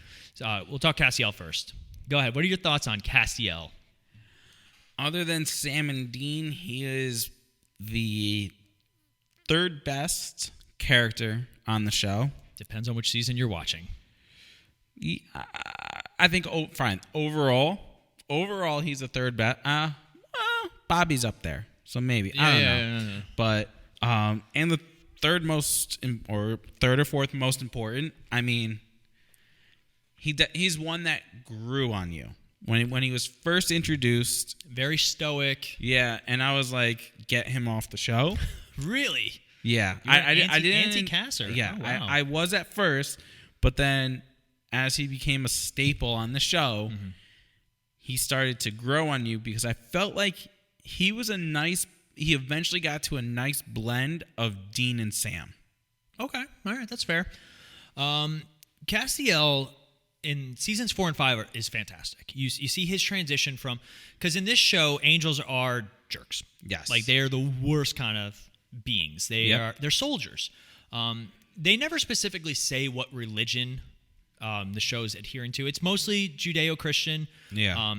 We'll talk Castiel first. Go ahead. What are your thoughts on Castiel? Other than Sam and Dean, he is the third best character on the show. Depends on which season you're watching. I think, fine. Overall, he's the third best. Bobby's up there, so maybe. I don't know. Yeah. But, and the third or fourth most important, I mean, he's one that grew on you. When he was first introduced. Very stoic. Yeah, and I was like, get him off the show. Really? Yeah. I didn't. Anti-casser. Yeah, oh, wow. I was at first, but then as he became a staple on the show, he started to grow on you because I felt like he eventually got to a nice blend of Dean and Sam. Okay. All right. That's fair. Castiel in seasons 4 and 5 is fantastic. You see his transition from, because in this show, angels are jerks. Yes. Like they are the worst kind of beings. They're soldiers. They never specifically say what religion the show is adhering to. It's mostly Judeo-Christian. Yeah.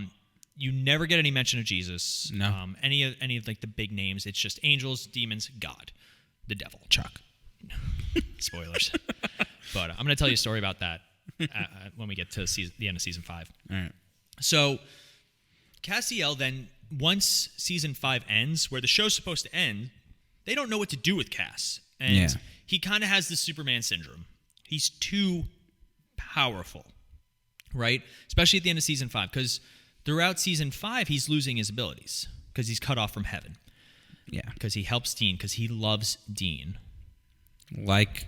You never get any mention of Jesus. No. Any of like the big names. It's just angels, demons, God, the devil. Chuck. Spoilers. But I'm going to tell you a story about that when we get to the end of season 5. All right. So Castiel then, once season 5 ends, where the show's supposed to end, they don't know what to do with Cass. And he kind of has this Superman syndrome. He's too powerful, right? Especially at the end of season 5, because throughout season 5, he's losing his abilities because he's cut off from heaven. Yeah. Because he helps Dean, because he loves Dean. Like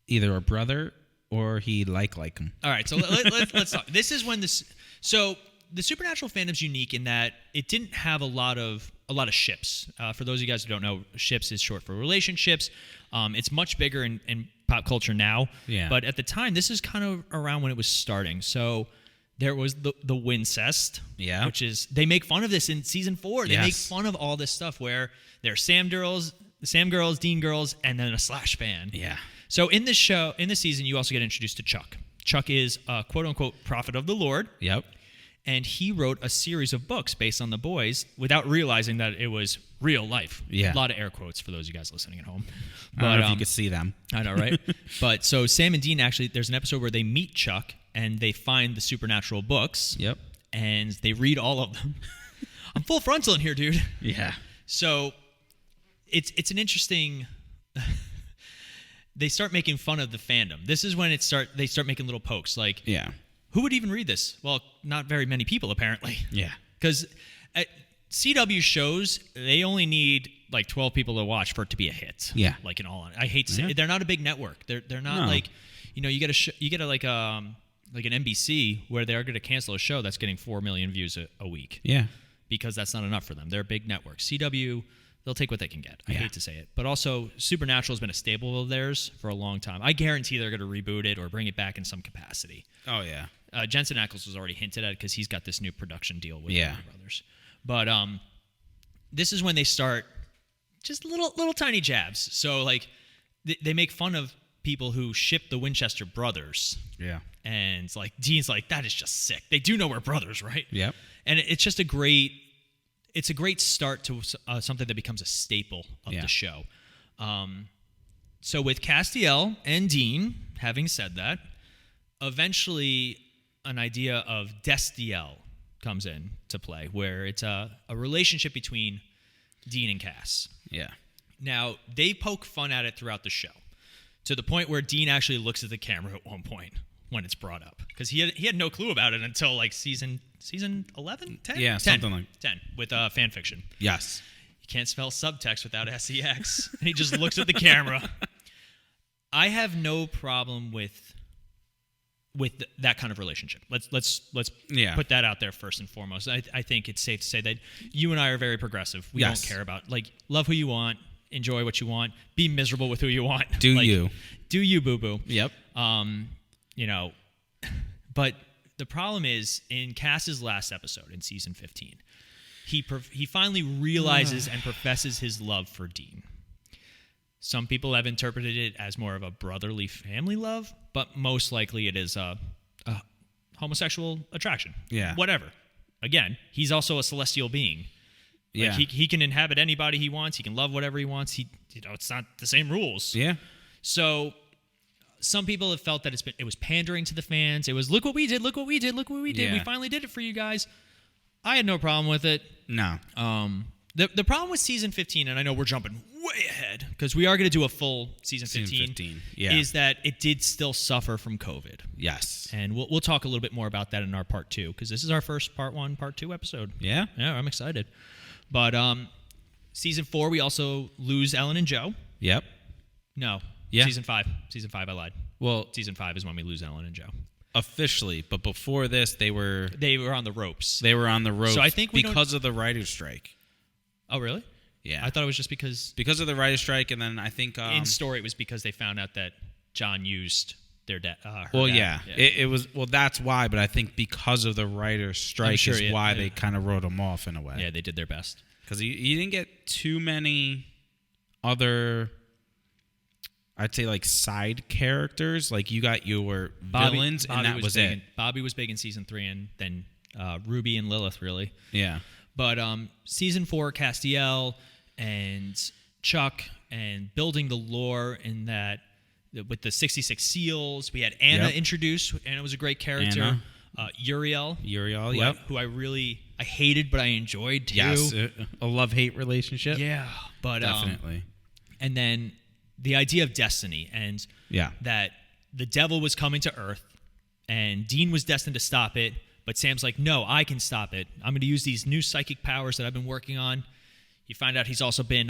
either a brother or he like him. All right, so let's talk. This is when this. So the Supernatural fandom's unique in that it didn't have a lot of ships. For those of you guys who don't know, ships is short for relationships. It's much bigger in pop culture now. Yeah. But at the time, this is kind of around when it was starting. So there was the Wincest. Yeah. Which is, they make fun of this in season 4. They Yes. make fun of all this stuff where there's Sam girls, Dean girls, and then a slash fan. Yeah. So in this season, you also get introduced to Chuck. Chuck is a quote-unquote prophet of the Lord. Yep. And he wrote a series of books based on the boys without realizing that it was real life. Yeah. A lot of air quotes for those of you guys listening at home. I don't know if you could see them. I know, right? But so Sam and Dean actually, there's an episode where they meet Chuck and they find the Supernatural books. Yep. And they read all of them. I'm full frontal in here, dude. Yeah. So it's an interesting... They start making fun of the fandom. This is when they start making little pokes. Like, Yeah. who would even read this? Well, not very many people, apparently. Yeah. Because at CW shows, they only need like 12 people to watch for it to be a hit. Yeah. Like in all honesty. I hate to say they're not a big network. They're not like, you get like an NBC where they're going to cancel a show that's getting 4 million views a week. Yeah. Because that's not enough for them. They're a big network. CW, they'll take what they can get. I hate to say it. But also, Supernatural has been a staple of theirs for a long time. I guarantee they're going to reboot it or bring it back in some capacity. Oh, yeah. Jensen Ackles was already hinted at because he's got this new production deal with Yeah. Warner Brothers. But this is when they start just little tiny jabs. So, like, they make fun of people who ship the Winchester brothers. Yeah. And it's like, Dean's like, that is just sick. They do know we're brothers, right? Yep. And it's just a great start to something that becomes a staple of the show. So with Castiel and Dean, having said that, eventually an idea of Destiel comes in to play, where it's a relationship between Dean and Cass. Yeah. Now, they poke fun at it throughout the show, to the point where Dean actually looks at the camera at one point when it's brought up, because he had no clue about it until like season 11, 10? Yeah, 10, something like 10 with fan fiction. Yes. You can't spell subtext without sex, and he just looks at the camera. I have no problem with that kind of relationship. Let's put that out there first and foremost. I think it's safe to say that you and I are very progressive. We don't care about, like, love who you want, enjoy what you want, be miserable with who you want. Do you, boo boo. Yep. But the problem is, in Cass's last episode in season 15, he finally realizes and professes his love for Dean. Some people have interpreted it as more of a brotherly family love, but most likely it is a homosexual attraction. Yeah. Whatever. Again, he's also a celestial being. Yeah. Like, he can inhabit anybody he wants. He can love whatever he wants. It's not the same rules. Yeah. So some people have felt that it was pandering to the fans. It was, look what we did. Yeah. We finally did it for you guys. I had no problem with it. No. The problem with season 15, and I know we're jumping way ahead because we are going to do a full season 15, is that it did still suffer from COVID. Yes. And we'll talk a little bit more about that in our part 2, because this is our first part 1, part 2 episode. Yeah? Yeah, I'm excited. But season 4, we also lose Ellen and Joe. Yep. No. Yeah. Season 5, I lied. Well, season 5 is when we lose Ellen and Joe. Officially, but before this, they were on the ropes. They were on the ropes. So I think because of the writer's strike. Oh, really? Yeah. I thought it was just because of the writer's strike, and then I think in story it was because they found out that John used their dad. Well, yeah. It was. Well, that's why. But I think because of the writer's strike is why they kind of wrote him off in a way. Yeah, they did their best. Because you didn't get too many other, I'd say, like, side characters. Like, you got your villains, and that was it. Bobby was big in season 3, and then Ruby and Lilith, really. Yeah. But season 4, Castiel and Chuck, and building the lore in that with the 66 seals. We had Anna introduced, and it was a great character. Uriel, who I hated, but I enjoyed too. Yes, a love-hate relationship. Yeah, but definitely. And then the idea of destiny, and that the devil was coming to Earth, and Dean was destined to stop it. But Sam's like, no, I can stop it. I'm going to use these new psychic powers that I've been working on. You find out he's also been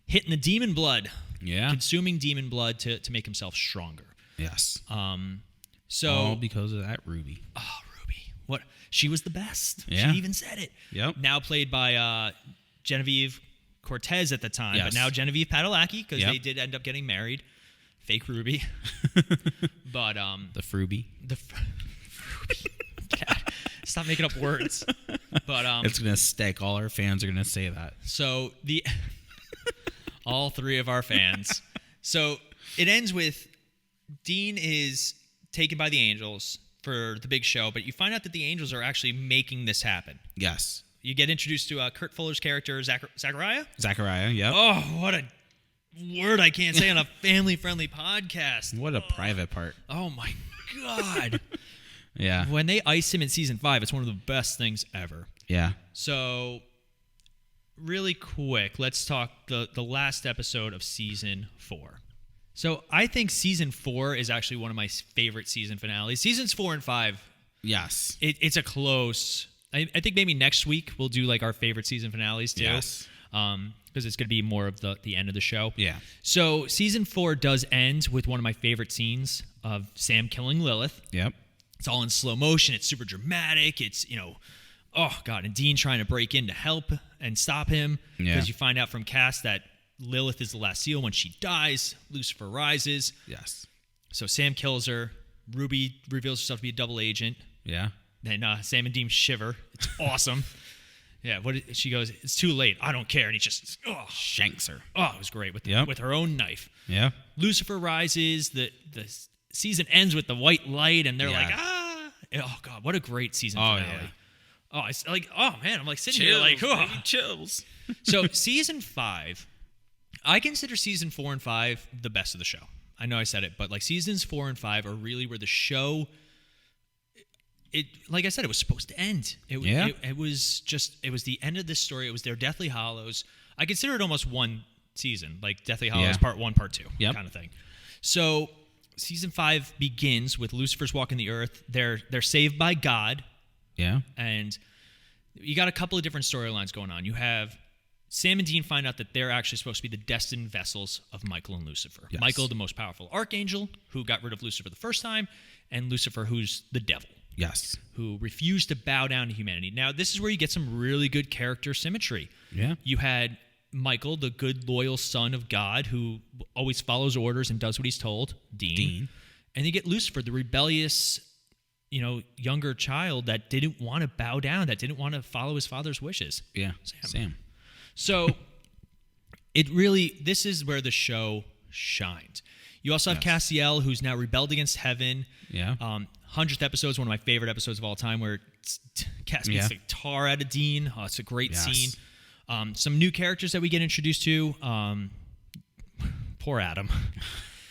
hitting the demon blood. Yeah. Consuming demon blood to make himself stronger. Yes. So all because of that Ruby. Oh, Ruby. What? She was the best. Yeah. She even said it. Yep. Now played by Genevieve Cortez at the time. Yes. But now Genevieve Padalecki, because they did end up getting married. Fake Ruby. But the Fruby. Fruby. God, stop making up words. But it's gonna stick. All our fans are gonna say that. So all 3 of our fans. So it ends with Dean is taken by the angels for the big show, but you find out that the angels are actually making this happen. Yes. You get introduced to Kurt Fuller's character, Zachariah. Zachariah, yep. Oh, what a word I can't say on a family-friendly podcast. What a private part. Oh, my God. Yeah. When they ice him in season 5, it's one of the best things ever. Yeah. So, really quick, let's talk the last episode of season 4. So, I think season 4 is actually one of my favorite season finales. Seasons 4 and 5. Yes. It's a close. I think maybe next week we'll do like our favorite season finales too. Yes. Because it's going to be more of the end of the show. Yeah. So, season 4 does end with one of my favorite scenes of Sam killing Lilith. Yep. It's all in slow motion. It's super dramatic. It's, oh, God. And Dean trying to break in to help and stop him. Yeah. Because you find out from Cass that Lilith is the last seal. When she dies, Lucifer rises. Yes. So Sam kills her. Ruby reveals herself to be a double agent. Yeah. Then Sam and Dean shiver. It's awesome. Yeah, she goes, it's too late. I don't care. And he just shanks her. Oh, it was great with her own knife. Yeah. Lucifer rises. The season ends with the white light, and they're like, ah. Oh, God, what a great season finale. Yeah. Oh, it's like, oh, man, I'm like sitting here like, oh. Chills. So season 5, I consider season 4 and 5 the best of the show. I know I said it, but like seasons 4 and 5 are really where the show... like I said, it was supposed to end. It was the end of this story. It was their Deathly Hallows. I consider it almost one season, like Deathly Hallows Part 1, Part 2 kind of thing. So season 5 begins with Lucifer's walking the earth. They're saved by God. Yeah. And you got a couple of different storylines going on. You have Sam and Dean find out that they're actually supposed to be the destined vessels of Michael and Lucifer. Yes. Michael, the most powerful archangel, who got rid of Lucifer the first time, and Lucifer, who's the devil. Yes. Who refused to bow down to humanity. Now, this is where you get some really good character symmetry. Yeah. You had Michael, the good, loyal son of God, who always follows orders and does what he's told, Dean. And you get Lucifer, the rebellious, younger child that didn't want to bow down, that didn't want to follow his father's wishes. Yeah. Sam. So, this is where the show shined. You also have Castiel, who's now rebelled against heaven. Yeah. 100th episode is one of my favorite episodes of all time, where Cass beats the tar out of Dean. Oh, it's a great scene. Some new characters that we get introduced to. Poor Adam.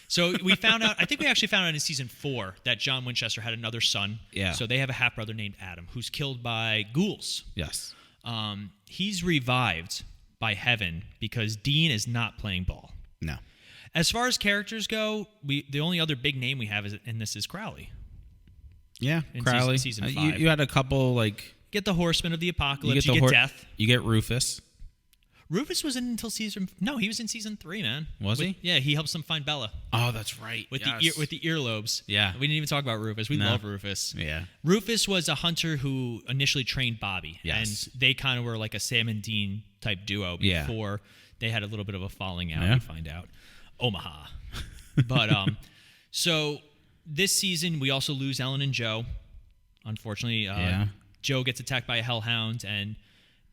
So we found out, I think we actually found out in season 4 that John Winchester had another son. Yeah. So they have a half-brother named Adam, who's killed by ghouls. Yes. He's revived by heaven because Dean is not playing ball. No. As far as characters go, the only other big name we have in this is Crowley. Yeah, in Crowley. Season 5. You had a couple get the Horsemen of the Apocalypse. You get Death. You get Rufus. Rufus was in until season... No, he was in season 3, man. Was he? Yeah, he helps them find Bella. Oh, that's right. With the earlobes. Yeah. We didn't even talk about Rufus. We love Rufus. Yeah. Rufus was a hunter who initially trained Bobby. Yes. And they kind of were like a Sam and Dean type duo before they had a little bit of a falling out, we find out. Omaha. But, so this season, we also lose Ellen and Joe. Unfortunately, Joe gets attacked by a hellhound, and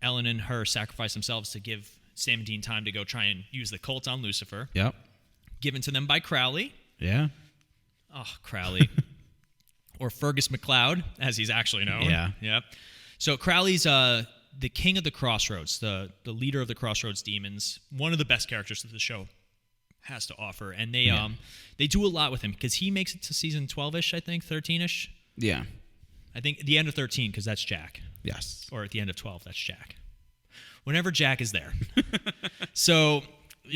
Ellen and her sacrifice themselves to give Sam and Dean time to go try and use the cult on Lucifer. Yep. Given to them by Crowley. Yeah. Oh, Crowley. Or Fergus McLeod, as he's actually known. Yeah. Yep. So Crowley's the king of the Crossroads, the leader of the Crossroads demons, one of the best characters that the show has to offer. And they do a lot with him because he makes it to season 12-ish, I think, 13-ish. Yeah. I think the end of 13, because that's Jack. Yes. Or at the end of 12, that's Jack. Whenever Jack is there. So,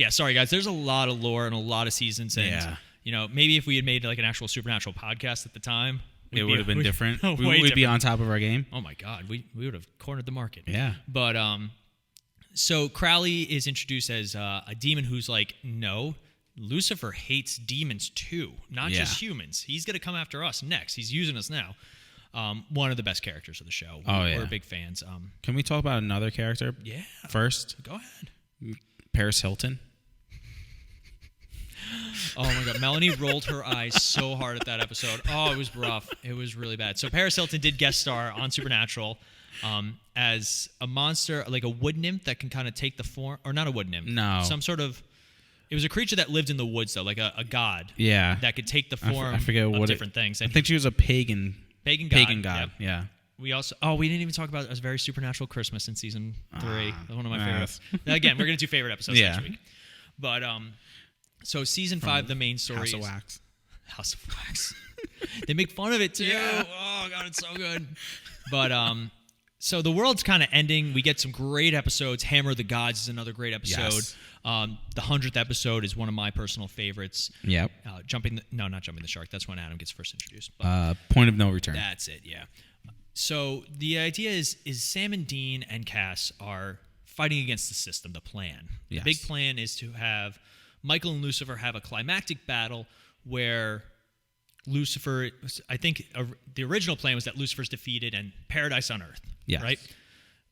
sorry, guys. There's a lot of lore and a lot of seasons. And, maybe if we had made like an actual Supernatural podcast at the time, it would have been different. We'd be on top of our game. Oh, my God. We would have cornered the market. Yeah. But, so Crowley is introduced as a demon who's like, no, Lucifer hates demons too, not just humans. He's going to come after us next. He's using us now. One of the best characters of the show. We're big fans. Can we talk about another character? Yeah. First? Go ahead. Paris Hilton. Oh, my God. Melanie rolled her eyes so hard at that episode. Oh, it was rough. It was really bad. So Paris Hilton did guest star on Supernatural as a monster, like a wood nymph that can kind of take the form, or not a wood nymph. No. Some sort of... It was a creature that lived in the woods, though, like a god. Yeah. That could take the form I forget of what different things. I think she was a pagan god. Yep. Yeah. We didn't even talk about a very Supernatural Christmas in season 3. One of my favorites. Again, we're going to do favorite episodes next week. But, so season 5, the main story House of Wax. House of Wax. They make fun of it, too. Yeah. Oh, God, it's so good. But, so the world's kind of ending. We get some great episodes. Hammer of the Gods is another great episode. Yes. The 100th episode is one of my personal favorites. Yep. Not Jumping the Shark. That's when Adam gets first introduced. Point of No Return. That's it, yeah. So the idea is Sam and Dean and Cass are fighting against the system, the plan. Yes. The big plan is to have Michael and Lucifer have a climactic battle where Lucifer, I think the original plan was that Lucifer's defeated and paradise on earth. Yes. Right?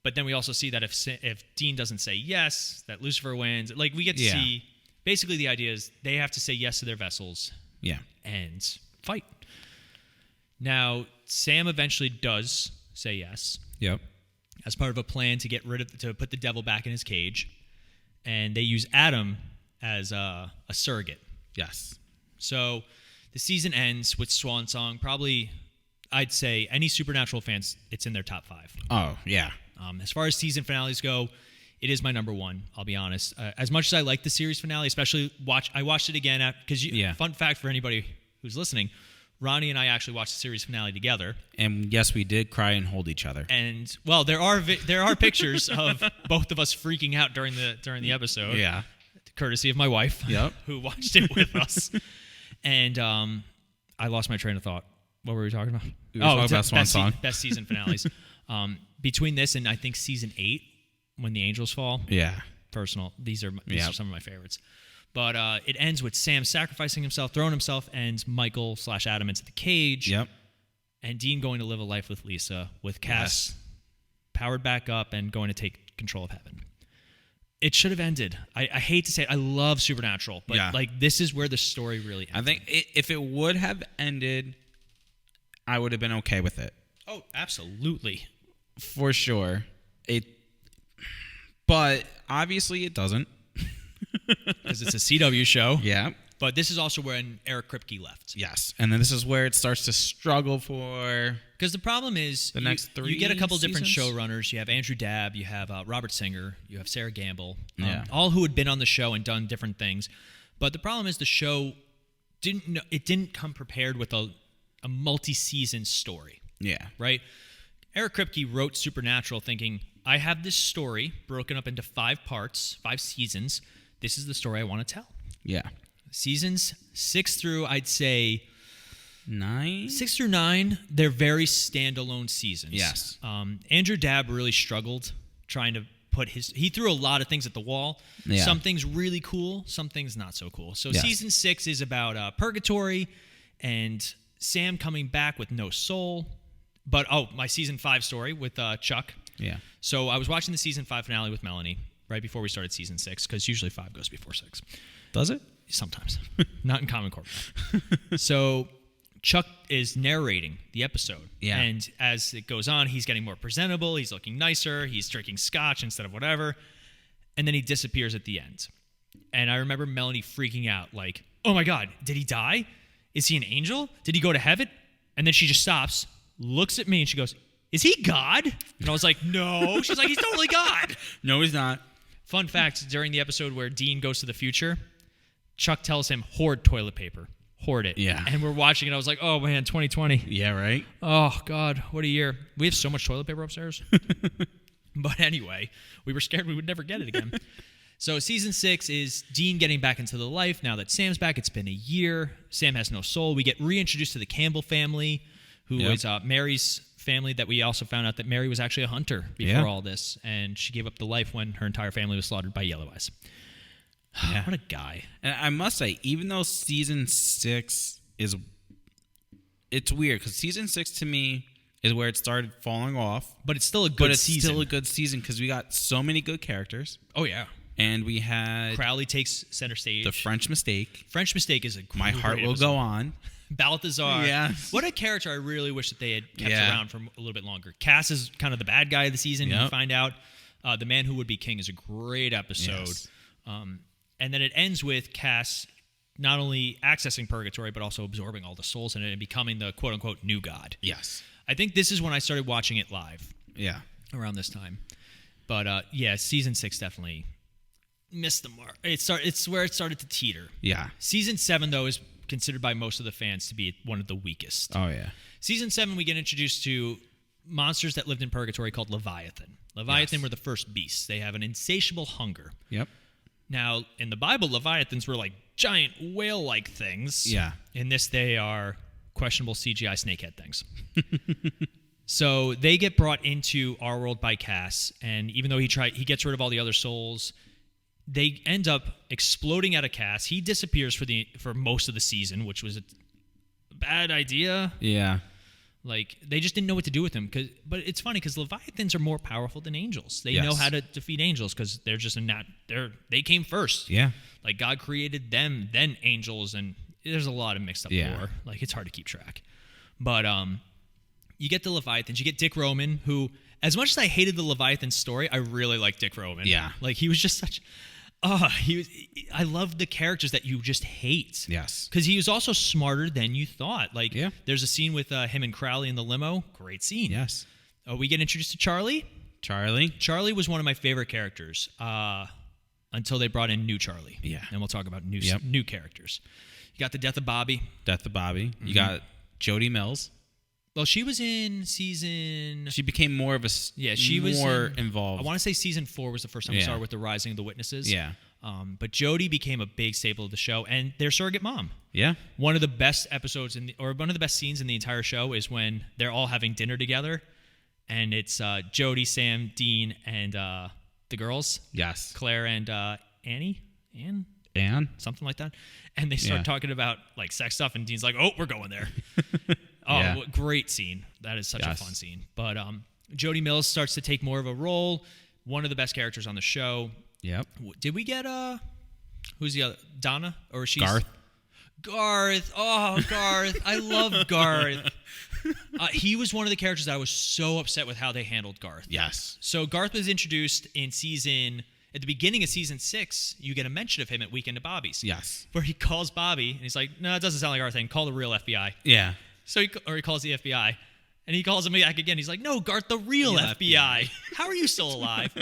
But then we also see that if Dean doesn't say yes, that Lucifer wins. Like, we get to see, basically the idea is they have to say yes to their vessels. Yeah. And fight. Now, Sam eventually does say yes. Yep. As part of a plan to put the devil back in his cage. And they use Adam as a surrogate. Yes. So the season ends with Swan Song. Probably, I'd say, any Supernatural fans, it's in their top 5. Oh, yeah. As far as season finales go, it is my number 1, I'll be honest. As much as I like the series finale, especially I watched it again because fun fact for anybody who's listening, Ronnie and I actually watched the series finale together. And yes, we did cry and hold each other. And well, there are pictures of both of us freaking out during the episode. Yeah. Courtesy of my wife, who watched it with us. And I lost my train of thought. What were we talking about? We were talking about Swan Song. Best season finales. Between this and I think season 8, when the angels fall. Yeah. Personal. These are some of my favorites. But it ends with Sam sacrificing himself, throwing himself and Michael/Adam into the cage. Yep. And Dean going to live a life with Lisa, with Cass powered back up and going to take control of heaven. It should have ended. I hate to say it. I love Supernatural, but like this is where the story really ends. I think if it would have ended, I would have been okay with it. Oh, absolutely. For sure. But obviously it doesn't. Because it's a CW show. Yeah. But this is also when Eric Kripke left. Yes. And then this is where it starts to struggle for... Because the problem is the next 3 you get a couple seasons? different showrunners. You have Andrew Dabb, you have Robert Singer, you have Sarah Gamble, all who had been on the show and done different things. But the problem is the show didn't come prepared with a multi-season story. Yeah. Right? Eric Kripke wrote Supernatural thinking, I have this story broken up into 5 parts, 5 seasons. This is the story I want to tell. Yeah. Seasons 6 through, I'd say... 9? 6 through 9, they're very standalone seasons. Yes. Andrew Dabb really struggled trying to put he threw a lot of things at the wall. Yeah. Some things really cool, some things not so cool. So season 6 is about purgatory and Sam coming back with no soul. But, my season 5 story with Chuck. Yeah. So I was watching the season 5 finale with Melanie right before we started season 6, because usually 5 goes before 6. Does it? Sometimes. Not in Common Core. So Chuck is narrating the episode. Yeah. And as it goes on, he's getting more presentable. He's looking nicer. He's drinking scotch instead of whatever. And then he disappears at the end. And I remember Melanie freaking out like, oh my God, did he die? Is he an angel? Did he go to heaven? And then she just stops, looks at me, and she goes, is he God? And I was like, no. She's like, he's totally God. No, he's not. Fun fact, during the episode where Dean goes to the future, Chuck tells him, hoard toilet paper. Hoard it. Yeah. And we're watching it. I was like, oh, man, 2020. Yeah, right? Oh, God, what a year. We have so much toilet paper upstairs. But anyway, we were scared we would never get it again. So season 6 is Dean getting back into the life. Now that Sam's back, it's been a year. Sam has no soul. We get reintroduced to the Campbell family, who is Mary's family, that we also found out that Mary was actually a hunter before all this. And she gave up the life when her entire family was slaughtered by Yellow Eyes. Yeah. What a guy. And I must say, even though season 6 is... It's weird, because season 6 to me is where it started falling off. But it's still a good season. But it's still a good season, because we got so many good characters. Oh, yeah. And we had... Crowley takes center stage. The French Mistake. French Mistake is a great My Heart Will episode. Go On. Balthazar. Yes. What a character I really wish that they had kept around for a little bit longer. Cass is kind of the bad guy of the season. You find out The Man Who Would Be King is a great episode. Yes. And then it ends with Cass not only accessing purgatory, but also absorbing all the souls in it and becoming the quote-unquote new god. Yes. I think this is when I started watching it live. Yeah. Around this time. But, season 6 definitely missed the mark. It's where it started to teeter. Yeah. Season 7, though, is considered by most of the fans to be one of the weakest. Oh, yeah. Season 7, we get introduced to monsters that lived in purgatory called Leviathan. Leviathan were the first beasts. They have an insatiable hunger. Yep. Now, in the Bible, Leviathans were like giant whale-like things. Yeah. In this, they are questionable CGI snakehead things. So they get brought into our world by Cass, and even though he gets rid of all the other souls, they end up exploding out of Cass. He disappears for most of the season, which was a bad idea. Yeah. Like, they just didn't know what to do with him. But it's funny because Leviathans are more powerful than angels. They know how to defeat angels because they're just they came first. Yeah. Like, God created them, then angels, and there's a lot of mixed up lore. Like, it's hard to keep track. But you get the Leviathans. You get Dick Roman, who, as much as I hated the Leviathan story, I really like Dick Roman. Yeah. Like, he was just such... I love the characters that you just hate. Yes. Because he was also smarter than you thought. Like, there's a scene with him and Crowley in the limo. Great scene. Yes. We get introduced to Charlie. Charlie was one of my favorite characters until they brought in new Charlie. Yeah. And we'll talk about new characters. You got the death of Bobby. Mm-hmm. You got Jody Mills. Well, she was in season... She became more of a... Yeah, she was more involved. I want to say season 4 was the first time we saw her with the Rising of the Witnesses. Yeah. But Jody became a big staple of the show, and their surrogate mom. Yeah. One of the best episodes one of the best scenes in the entire show is when they're all having dinner together, and it's Jody, Sam, Dean, and the girls. Yes. Claire and Anne, something like that. And they start talking about like sex stuff, and Dean's like, "Oh, we're going there." Great scene. That is such a fun scene. But Jody Mills starts to take more of a role. One of the best characters on the show. Yep. Did we get who's the other? Donna, or she's Garth. Oh, Garth. I love Garth. He was one of the characters that I was so upset with how they handled Garth. Yes. So Garth was introduced at the beginning of season 6, you get a mention of him at Weekend at Bobby's. Yes. Where he calls Bobby, and he's like, "No, it doesn't sound like our thing. Call the real FBI." Yeah. So he calls the FBI, and he calls him back again. He's like, "No, Garth, the real FBI. How are you still alive?"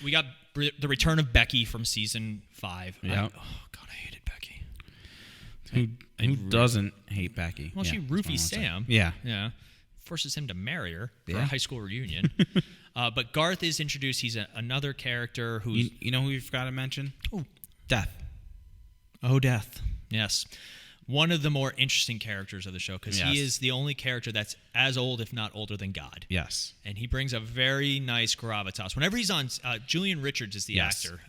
We got the return of Becky from season 5. Yeah. God, I hated Becky. Who doesn't hate Becky? Well, she roofies Sam. Yeah. Yeah. Forces him to marry her for a high school reunion. But Garth is introduced. He's another character who's... You know who we forgot to mention? Oh. Death. Oh, Death. Yes. One of the more interesting characters of the show because he is the only character that's as old, if not older, than God. Yes. And he brings a very nice gravitas. Whenever he's on... Julian Richards is the actor.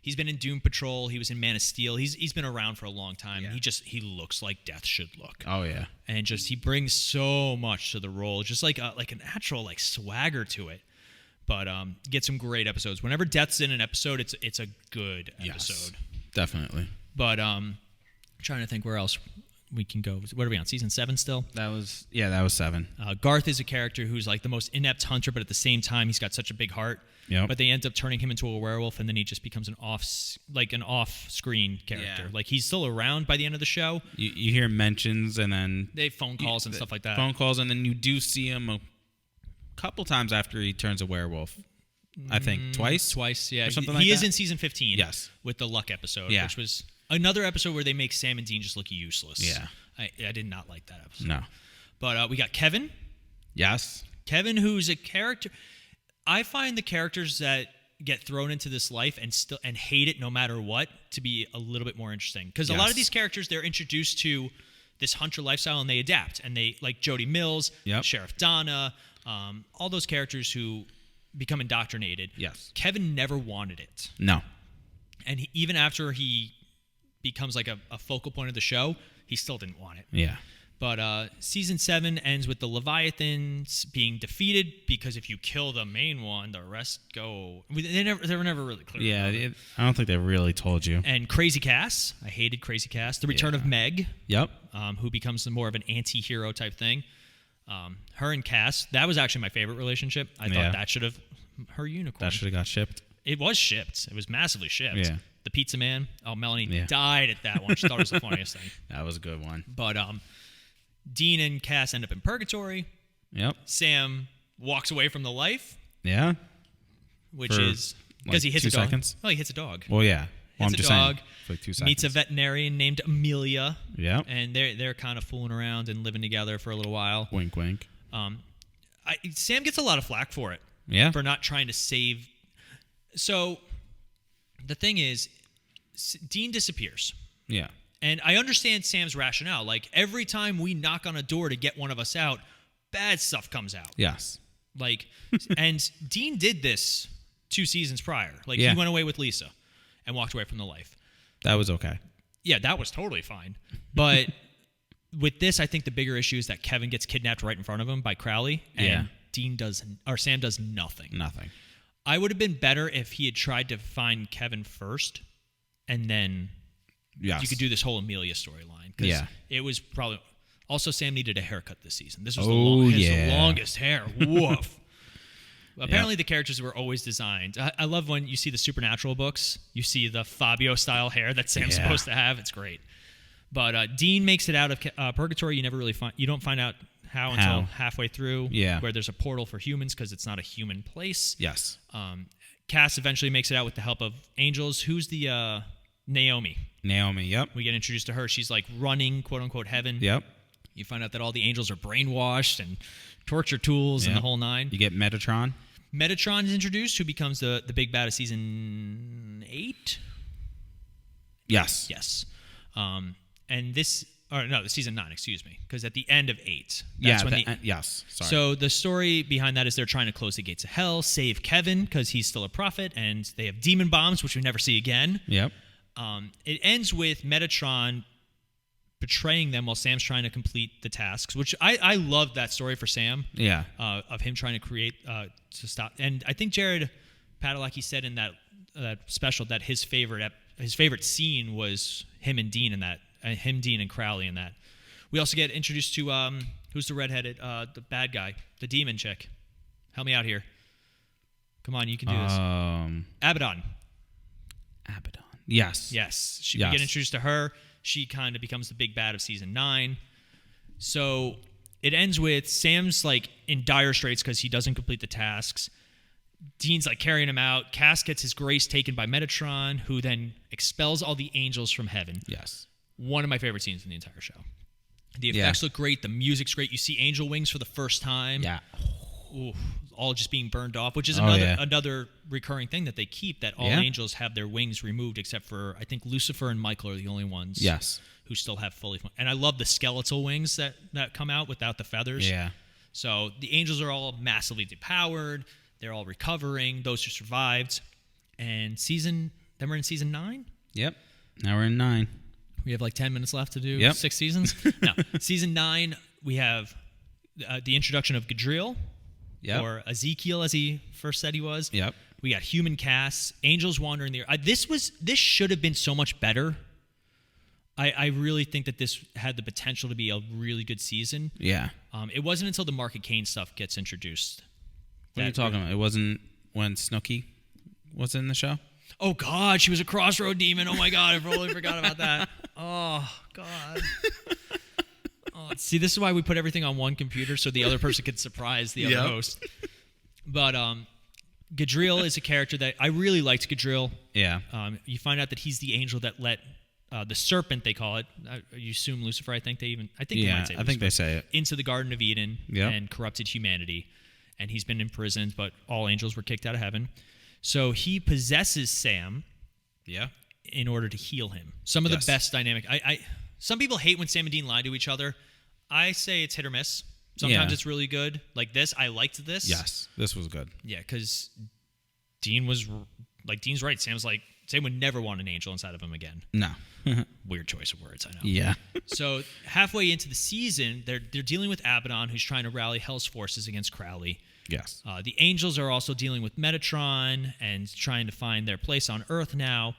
He's been in Doom Patrol. He was in Man of Steel. He's been around for a long time. Yeah. He looks like Death should look. Oh yeah. And he brings so much to the role, just like a natural swagger to it. But get some great episodes. Whenever Death's in an episode, it's a good episode. Definitely. But trying to think where else we can go. What are we on? Season 7 still? That was 7. Garth is a character who's like the most inept hunter, but at the same time he's got such a big heart. Yep. But they end up turning him into a werewolf, and then he just becomes an off-screen character. Yeah. Like, he's still around by the end of the show. You hear mentions, and then they have phone calls and stuff like that. Phone calls, and then you do see him a couple times after he turns a werewolf. I think twice, yeah. Or something he like is that? in season 15. Yes, with the Luck episode, yeah. which was another episode where they make Sam and Dean just look useless. Yeah, I did not like that episode. No, but we got Kevin. Yes, Kevin, who's a character. I find the characters that get thrown into this life and hate it no matter what to be a little bit more interesting, because a lot of these characters, they're introduced to this hunter lifestyle and they adapt, and they, like Jody Mills, Sheriff Donna, all those characters who become indoctrinated. Yes. Kevin never wanted it. No. And even after he becomes like a focal point of the show, he still didn't want it. Yeah. But season 7 ends with the Leviathans being defeated, because if you kill the main one, the rest go. They were never really clear. Yeah, I don't think they really told you. And Crazy Cass, I hated Crazy Cass. The return of Meg. Yep. Who becomes more of an anti-hero type thing. Her and Cass, that was actually my favorite relationship. I thought that should have her unicorn. That should have got shipped. It was shipped. It was massively shipped. Yeah. The Pizza Man. Oh, Melanie died at that one. She thought it was the funniest thing. That was a good one. But Dean and Cass end up in purgatory. Yep. Sam walks away from the life. Yeah. Which is because he hits a dog. Seconds? Oh, he hits a dog. Well, yeah. Well, hits a dog. For like 2 seconds. Meets a veterinarian named Amelia. Yeah. And they're kind of fooling around and living together for a little while. Wink, wink. Sam gets a lot of flack for it. Yeah. For not trying to save. So the thing is, Dean disappears. Yeah. And I understand Sam's rationale. Like, every time we knock on a door to get one of us out, bad stuff comes out. Yes. Like, and Dean did this 2 seasons prior. Like, he went away with Lisa and walked away from the life. That was okay. Yeah, that was totally fine. But with this, I think the bigger issue is that Kevin gets kidnapped right in front of him by Crowley, and Sam does nothing. Nothing. I would have been better if he had tried to find Kevin first, and then you could do this whole Amelia storyline. Yeah. It was probably... Also, Sam needed a haircut this season. This was his the longest hair. Woof. Apparently, the characters were always designed. I love when you see the Supernatural books. You see the Fabio-style hair that Sam's supposed to have. It's great. But Dean makes it out of purgatory. You never really you don't find out how until halfway through. Yeah. Where there's a portal for humans because it's not a human place. Yes. Cass eventually makes it out with the help of angels. Who's the Naomi? Naomi. Yep. We get introduced to her. She's like running quote unquote heaven. Yep. You find out that all the angels are brainwashed and torture tools and the whole nine. You get Metatron. Metatron is introduced, who becomes the big bad of season 8. Yes. Yes. And this, or no, season 9, excuse me, because at the end of 8, that's when yes. Sorry. So the story behind that is they're trying to close the gates of hell, save Kevin because he's still a prophet, and they have demon bombs, which we never see again. Yep. It ends with Metatron betraying them while Sam's trying to complete the tasks, which I love that story for Sam. Yeah. Of him trying to create to stop. And I think Jared Padalecki said in that special that his favorite scene was him and Dean in that. Him, Dean, and Crowley in that. We also get introduced to who's the redheaded, the bad guy, the demon chick. Help me out here. Come on, you can do this. Abaddon. Yes. Yes. We get introduced to her. She kind of becomes the big bad of season 9. So it ends with Sam's like in dire straits because he doesn't complete the tasks. Dean's like carrying him out. Cass gets his grace taken by Metatron, who then expels all the angels from heaven. Yes. One of my favorite scenes in the entire show. The effects look great. The music's great. You see angel wings for the first time. Yeah. Ooh, all just being burned off, which is another recurring thing that they keep, that all angels have their wings removed except for, I think, Lucifer and Michael are the only ones who still have fully... And I love the skeletal wings that come out without the feathers. Yeah. So the angels are all massively depowered. They're all recovering, those who survived. And then we're in season 9? Yep. Now we're in 9. We have like 10 minutes left to do 6 seasons. No, season 9, we have the introduction of Gadriel, or Ezekiel, as he first said he was. Yep. We got human Cass, angels wandering the earth. This should have been so much better. I really think that this had the potential to be a really good season. Yeah. It wasn't until the Mark of Cain stuff gets introduced. What are you talking about? It wasn't when Snooki was in the show? Oh, God, she was a crossroad demon. Oh, my God, I totally forgot about that. Oh, God. See, this is why we put everything on one computer so the other person could surprise the other host. But Gadriel is a character that I really liked. Gadriel. Yeah. You find out that he's the angel that let the serpent, they call it. You assume Lucifer. I think they might say Lucifer, I think they say it. Into the Garden of Eden and corrupted humanity. And he's been imprisoned, but all angels were kicked out of heaven. So he possesses Sam. Yeah. In order to heal him. Some of the best dynamic. Some people hate when Sam and Dean lie to each other. I say it's hit or miss. Sometimes it's really good. Like this, I liked this. Yes, this was good. Yeah, because Dean's right. Sam would never want an angel inside of him again. No. Weird choice of words, I know. Yeah. So halfway into the season, they're dealing with Abaddon, who's trying to rally Hell's forces against Crowley. Yes. The angels are also dealing with Metatron and trying to find their place on Earth now.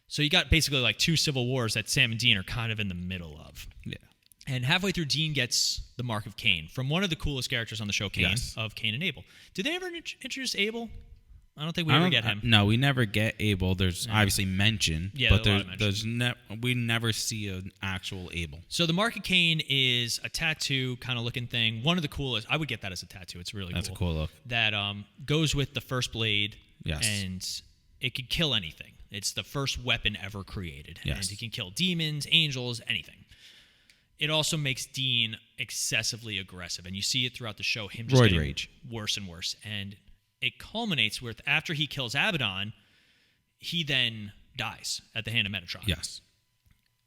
So you got basically like 2 civil wars that Sam and Dean are kind of in the middle of. Yeah. And halfway through, Dean gets the Mark of Cain from one of the coolest characters on the show, Cain, of Cain and Abel. Did they ever introduce Abel? I don't think we ever get him. No, we never get Abel. There's obviously mention, but we never see an actual Abel. So the Mark of Cain is a tattoo kind of looking thing. One of the coolest. I would get that as a tattoo. It's really cool. That's a cool look. That goes with the first blade. Yes. And it could kill anything. It's the first weapon ever created. Yes. And it can kill demons, angels, anything. It also makes Dean excessively aggressive. And you see it throughout the show, him just getting rage. Worse and worse. And it culminates with, after he kills Abaddon, he then dies at the hand of Metatron. Yes.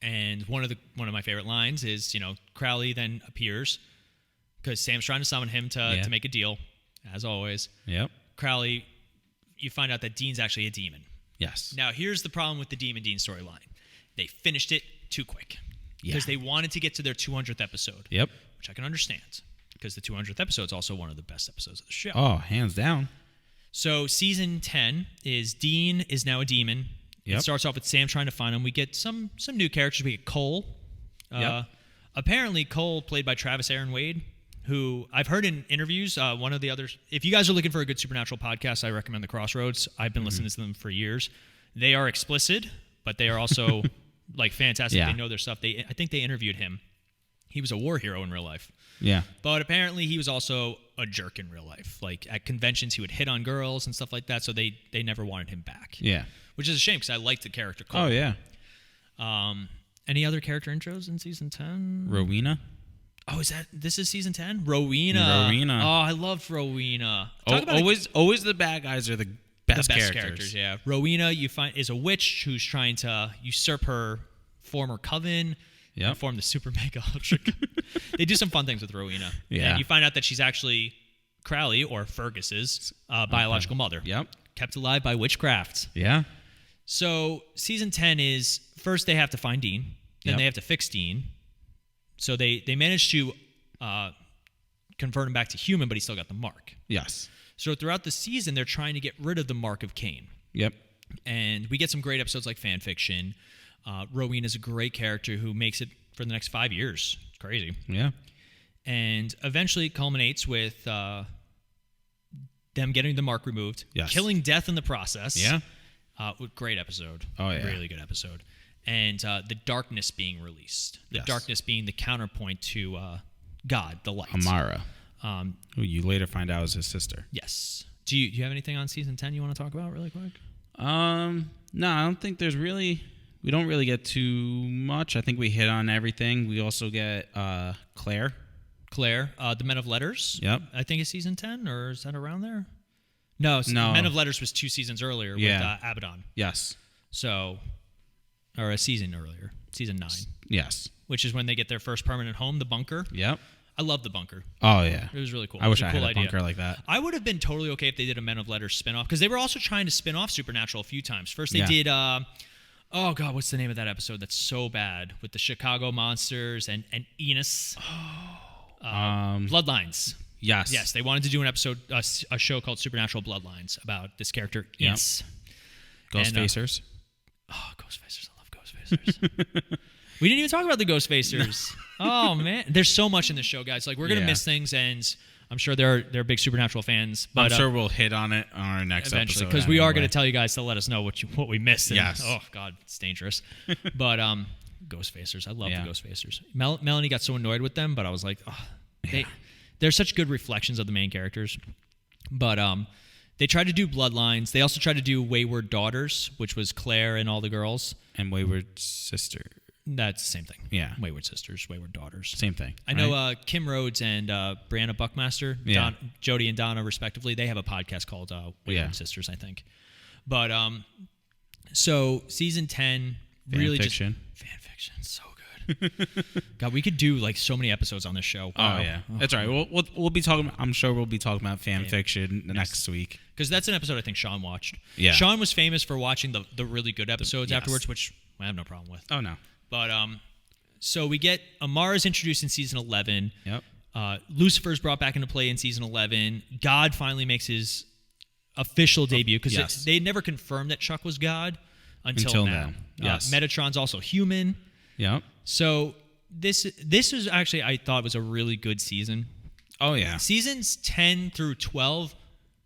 And one of my favorite lines is, Crowley then appears because Sam's trying to summon him to make a deal, as always. Yep. Crowley, you find out that Dean's actually a demon. Yes. Now, here's the problem with the Demon Dean storyline. They finished it too quick. because they wanted to get to their 200th episode. Yep. Which I can understand, because the 200th episode is also one of the best episodes of the show. Oh, hands down. So season 10 is Dean is now a demon. Yep. It starts off with Sam trying to find him. We get some new characters. We get Cole. Yep. Apparently, Cole, played by Travis Aaron Wade, who I've heard in interviews, one of the others. If you guys are looking for a good supernatural podcast, I recommend The Crossroads. I've been listening to them for years. They are explicit, but they are also like fantastic. Yeah. They know their stuff. I think they interviewed him. He was a war hero in real life. Yeah. But apparently he was also a jerk in real life. Like at conventions, he would hit on girls and stuff like that. So they never wanted him back. Yeah. Which is a shame because I liked the character Cole. Oh, yeah. Any other character intros in season 10? Rowena. Oh, this is season 10? Rowena. Oh, I loved Rowena. Always the bad guys are the best characters. Yeah. Rowena, you find, is a witch who's trying to usurp her former coven. Yep. And form the super mega ultra. They do some fun things with Rowena. Yeah. And you find out that she's actually Crowley, or Fergus's biological mother. Yep. Kept alive by witchcraft. Yeah. So season 10 is, first they have to find Dean, then they have to fix Dean. So they managed to convert him back to human, but he still got the mark. Yes. So throughout the season, they're trying to get rid of the mark of Cain. Yep. And we get some great episodes like fan fiction. Rowena is a great character who makes it for the next 5 years. It's crazy. Yeah. And eventually it culminates with them getting the mark removed, killing Death in the process. Yeah. Great episode. Oh, yeah. Really good episode. And the darkness being released. The Yes. darkness being the counterpoint to God, the light. Amara. Who you later find out is his sister. Yes. Do you have anything on season 10 you want to talk about really quick? No, I don't think there's really... We don't really get too much. I think we hit on everything. We also get Claire. The Men of Letters. Yep. I think it's season 10, or is that around there? No. Men of Letters was 2 seasons earlier with Abaddon. Yes. So, or a season earlier, season 9. Yes. Which is when they get their first permanent home, the bunker. Yep. I love the bunker. Oh, yeah. It was really cool. I wish I had a bunker like that. I would have been totally okay if they did a Men of Letters spinoff, because they were also trying to spin off Supernatural a few times. First they did... oh, God, what's the name of that episode that's so bad? With the Chicago Monsters and Enos. Bloodlines. Yes. Yes, they wanted to do an episode, a show called Supernatural Bloodlines about this character, Enos. Ghostfacers. Ghostfacers. I love Ghostfacers. We didn't even talk about the Ghostfacers. Oh, man. There's so much in this show, guys. Like, we're going to miss things, and I'm sure they're big Supernatural fans. But, I'm sure we'll hit on it on our next eventually, episode. because we are going to tell you guys to let us know what we missed. And, yes. Oh, God, it's dangerous. But Ghostfacers. I love the Ghostfacers. Melanie got so annoyed with them, but I was like, they're such good reflections of the main characters. But they tried to do Bloodlines. They also tried to do Wayward Daughters, which was Claire and all the girls. And Wayward Sister. That's the same thing. Yeah. Wayward Sisters, Wayward Daughters. Same thing. I know Kim Rhodes and Brianna Buckmaster, Jody and Donna, respectively, they have a podcast called Wayward Sisters, I think. But so season 10, really fiction. Just fan fiction, so good. God, we could do like so many episodes on this show. Wow. Oh yeah, that's all right. We'll be talking. I'm sure we'll be talking about fan fiction next week, because that's an episode I think Sean watched. Yeah, Sean was famous for watching the really good episodes afterwards, which I have no problem with. Oh no. But so we get Amara's introduced in season 11. Yep. Lucifer's brought back into play in season 11. God finally makes his official debut, because they never confirmed that Chuck was God until now. Yes. Metatron's also human. Yep. So this is actually, I thought, was a really good season. Oh yeah. Seasons 10 through 12,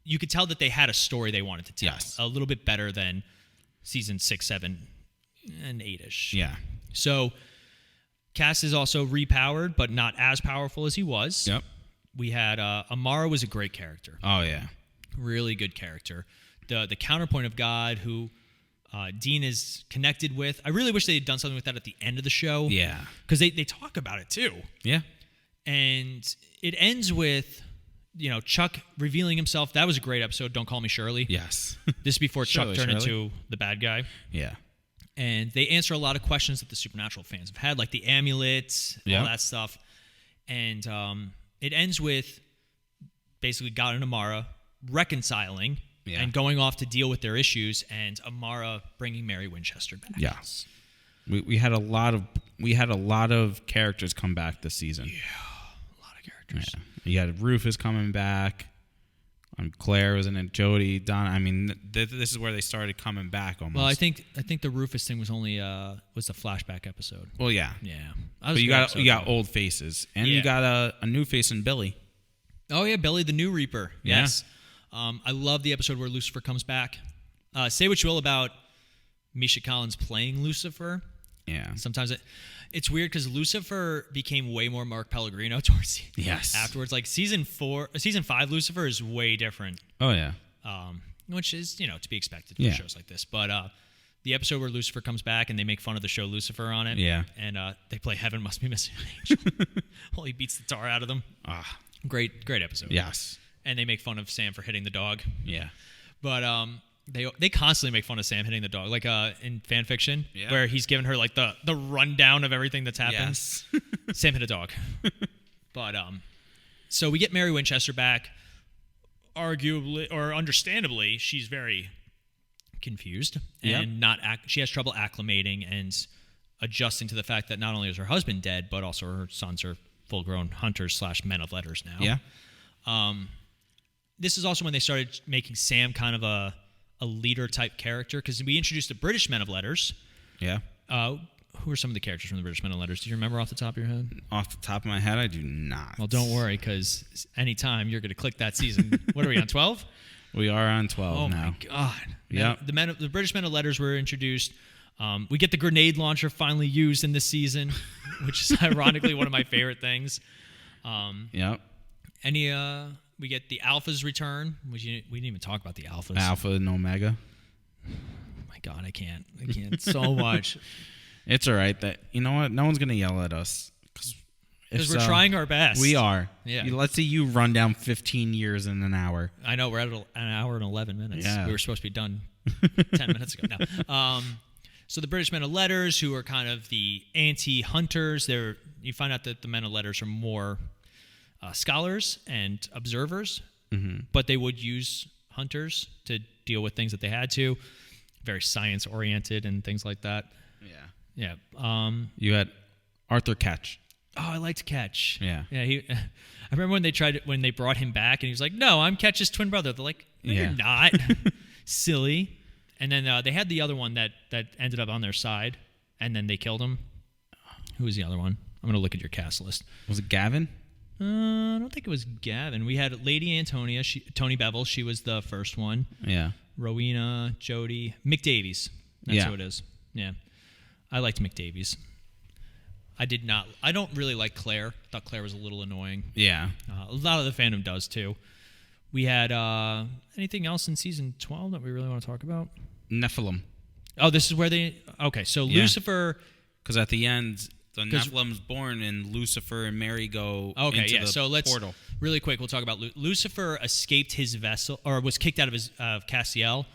you could tell that they had a story they wanted to tell. Yes. A little bit better than season 6, 7, and 8-ish. Yeah. So Cass is also repowered, but not as powerful as he was. Yep. We had Amara was a great character. Oh yeah. Really good character. The counterpoint of God, who Dean is connected with. I really wish they had done something with that at the end of the show. Yeah. Because they talk about it too. Yeah. And it ends with, Chuck revealing himself. That was a great episode. Don't Call Me Shirley. Yes. This is before Chuck turned into the bad guy. Yeah. And they answer a lot of questions that the Supernatural fans have had, like the amulet, all that stuff. And it ends with basically God and Amara reconciling and going off to deal with their issues, and Amara bringing Mary Winchester back. Yes. We had a lot of we had a lot of characters come back this season. Yeah, a lot of characters. Yeah. You had Rufus coming back. Claire was in it. Jody, Donna. I mean, this is where they started coming back almost. Well, I think the Rufus thing was only was the flashback episode. Well, yeah. Yeah. But you got old faces, and you got a new face in Billy. Oh yeah, Billy the New Reaper. Yes. I love the episode where Lucifer comes back. Say what you will about Misha Collins playing Lucifer. Yeah. Sometimes it's weird because Lucifer became way more Mark Pellegrino towards afterwards. Like season 5, Lucifer is way different. Oh yeah. Which is to be expected for shows like this. But the episode where Lucifer comes back and they make fun of the show Lucifer on it. Yeah. And they play Heaven Must Be Missing an Angel while he beats the tar out of them. Great episode. Yes. And they make fun of Sam for hitting the dog. Yeah. But they constantly make fun of Sam hitting the dog, like in fan fiction, where he's giving her like the rundown of everything that's happened. Yes. Sam hit a dog. But so we get Mary Winchester back. Arguably or understandably, she's very confused and she has trouble acclimating and adjusting to the fact that not only is her husband dead, but also her sons are full-grown hunters / men of letters now. Yeah. This is also when they started making Sam kind of a leader type character, because we introduced the British men of letters. Yeah. Who are some of the characters from the British men of letters? Do you remember off the top of your head? Off the top of my head, I do not. Well, don't worry, because anytime you're going to click that season. What are we on, 12? We are on 12 now. Oh my God. Yeah. The British men of letters were introduced. We get the grenade launcher finally used in this season, which is ironically one of my favorite things. Yep. We get the Alphas return. We didn't even talk about the Alphas. Alpha and Omega. Oh my God, I can't so much. It's all right. You know what? No one's gonna yell at us because we're trying our best. We are. Yeah. Let's see you run down 15 years in an hour. I know we're at an hour and 11 minutes. Yeah. We were supposed to be done 10 minutes ago. No. So the British men of letters, who are kind of the anti-hunters, you find out that the men of letters are more scholars and observers, but they would use hunters to deal with things that they had to. Very science-oriented and things like that. Yeah. Yeah. You had Arthur Ketch. Oh, I liked Ketch. Yeah. Yeah. I remember when they brought him back, and he was like, "No, I'm Ketch's twin brother." They're like, "No, you're not." Silly. And then they had the other one that ended up on their side, and then they killed him. Who was the other one? I'm gonna look at your cast list. Was it Gavin? I don't think it was Gavin. We had Lady Antonia, Tony Bevel. She was the first one. Yeah. Rowena, Jody, Mick Davies. That's who it is. Yeah. I liked Mick Davies. I don't really like Claire. I thought Claire was a little annoying. Yeah. A lot of the fandom does too. We had anything else in season 12 that we really want to talk about? Nephilim. Oh, this is where okay, so Lucifer. Because at the end, the Nephilim's born, and Lucifer and Mary go into the portal. Really quick, we'll talk about Lucifer escaped his vessel, or was kicked out of his Castiel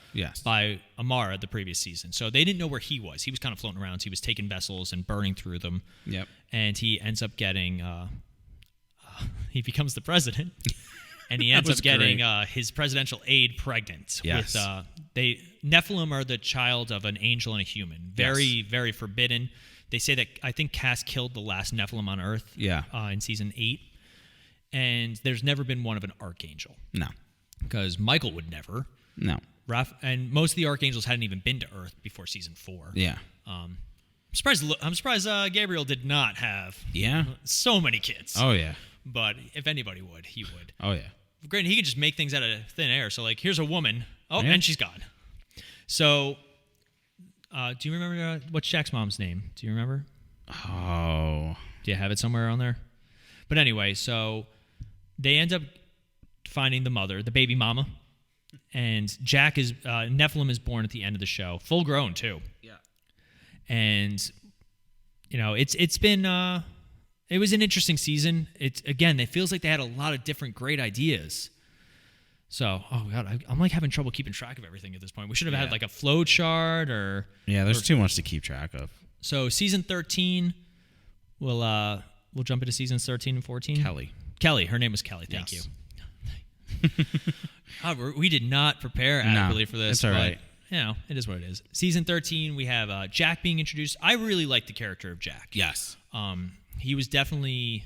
by Amara the previous season. So they didn't know where he was. He was kind of floating around. So he was taking vessels and burning through them. Yep. And he ends up getting, he becomes the president. And he ends up getting his presidential aide pregnant. Yes. Nephilim are the child of an angel and a human. Very, very forbidden. They say that, I think Cass killed the last Nephilim on Earth in season 8. And there's never been one of an archangel. No. Because Michael would never. No. And most of the archangels hadn't even been to Earth before season 4. Yeah. I'm surprised Gabriel did not have so many kids. Oh, yeah. But if anybody would, he would. Oh, yeah. Granted, he could just make things out of thin air. So, like, here's a woman. Oh, and she's gone. So, do you remember what's Jack's mom's name? Do you remember? Oh. Do you have it somewhere on there? But anyway, so they end up finding the mother, the baby mama. And Jack Nephilim is born at the end of the show. Full grown, too. Yeah. And, it's been... it was an interesting season. It feels like they had a lot of different great ideas. So, oh God, I'm like having trouble keeping track of everything at this point. We should have had like a flow chart or... Yeah, there's too much to keep track of. So season 13, we'll jump into seasons 13 and 14. Kelly, her name was Kelly. Thank you. God, we did not prepare adequately for this. It's all right. it is what it is. Season 13, we have Jack being introduced. I really like the character of Jack. Yes. He was definitely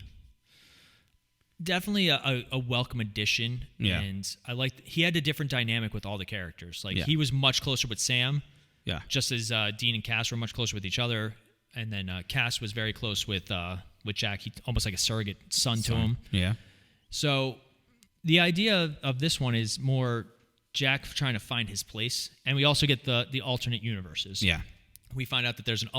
a welcome addition. Yeah. And I liked he had a different dynamic with all the characters. Like Yeah. he was much closer with Sam. Yeah. Just as Dean and Cass were much closer with each other. And then Cass was very close with Jack. He almost like a surrogate son to him. Yeah. So the idea of this one is more Jack trying to find his place. And we also get the alternate universes. Yeah. We find out that there's an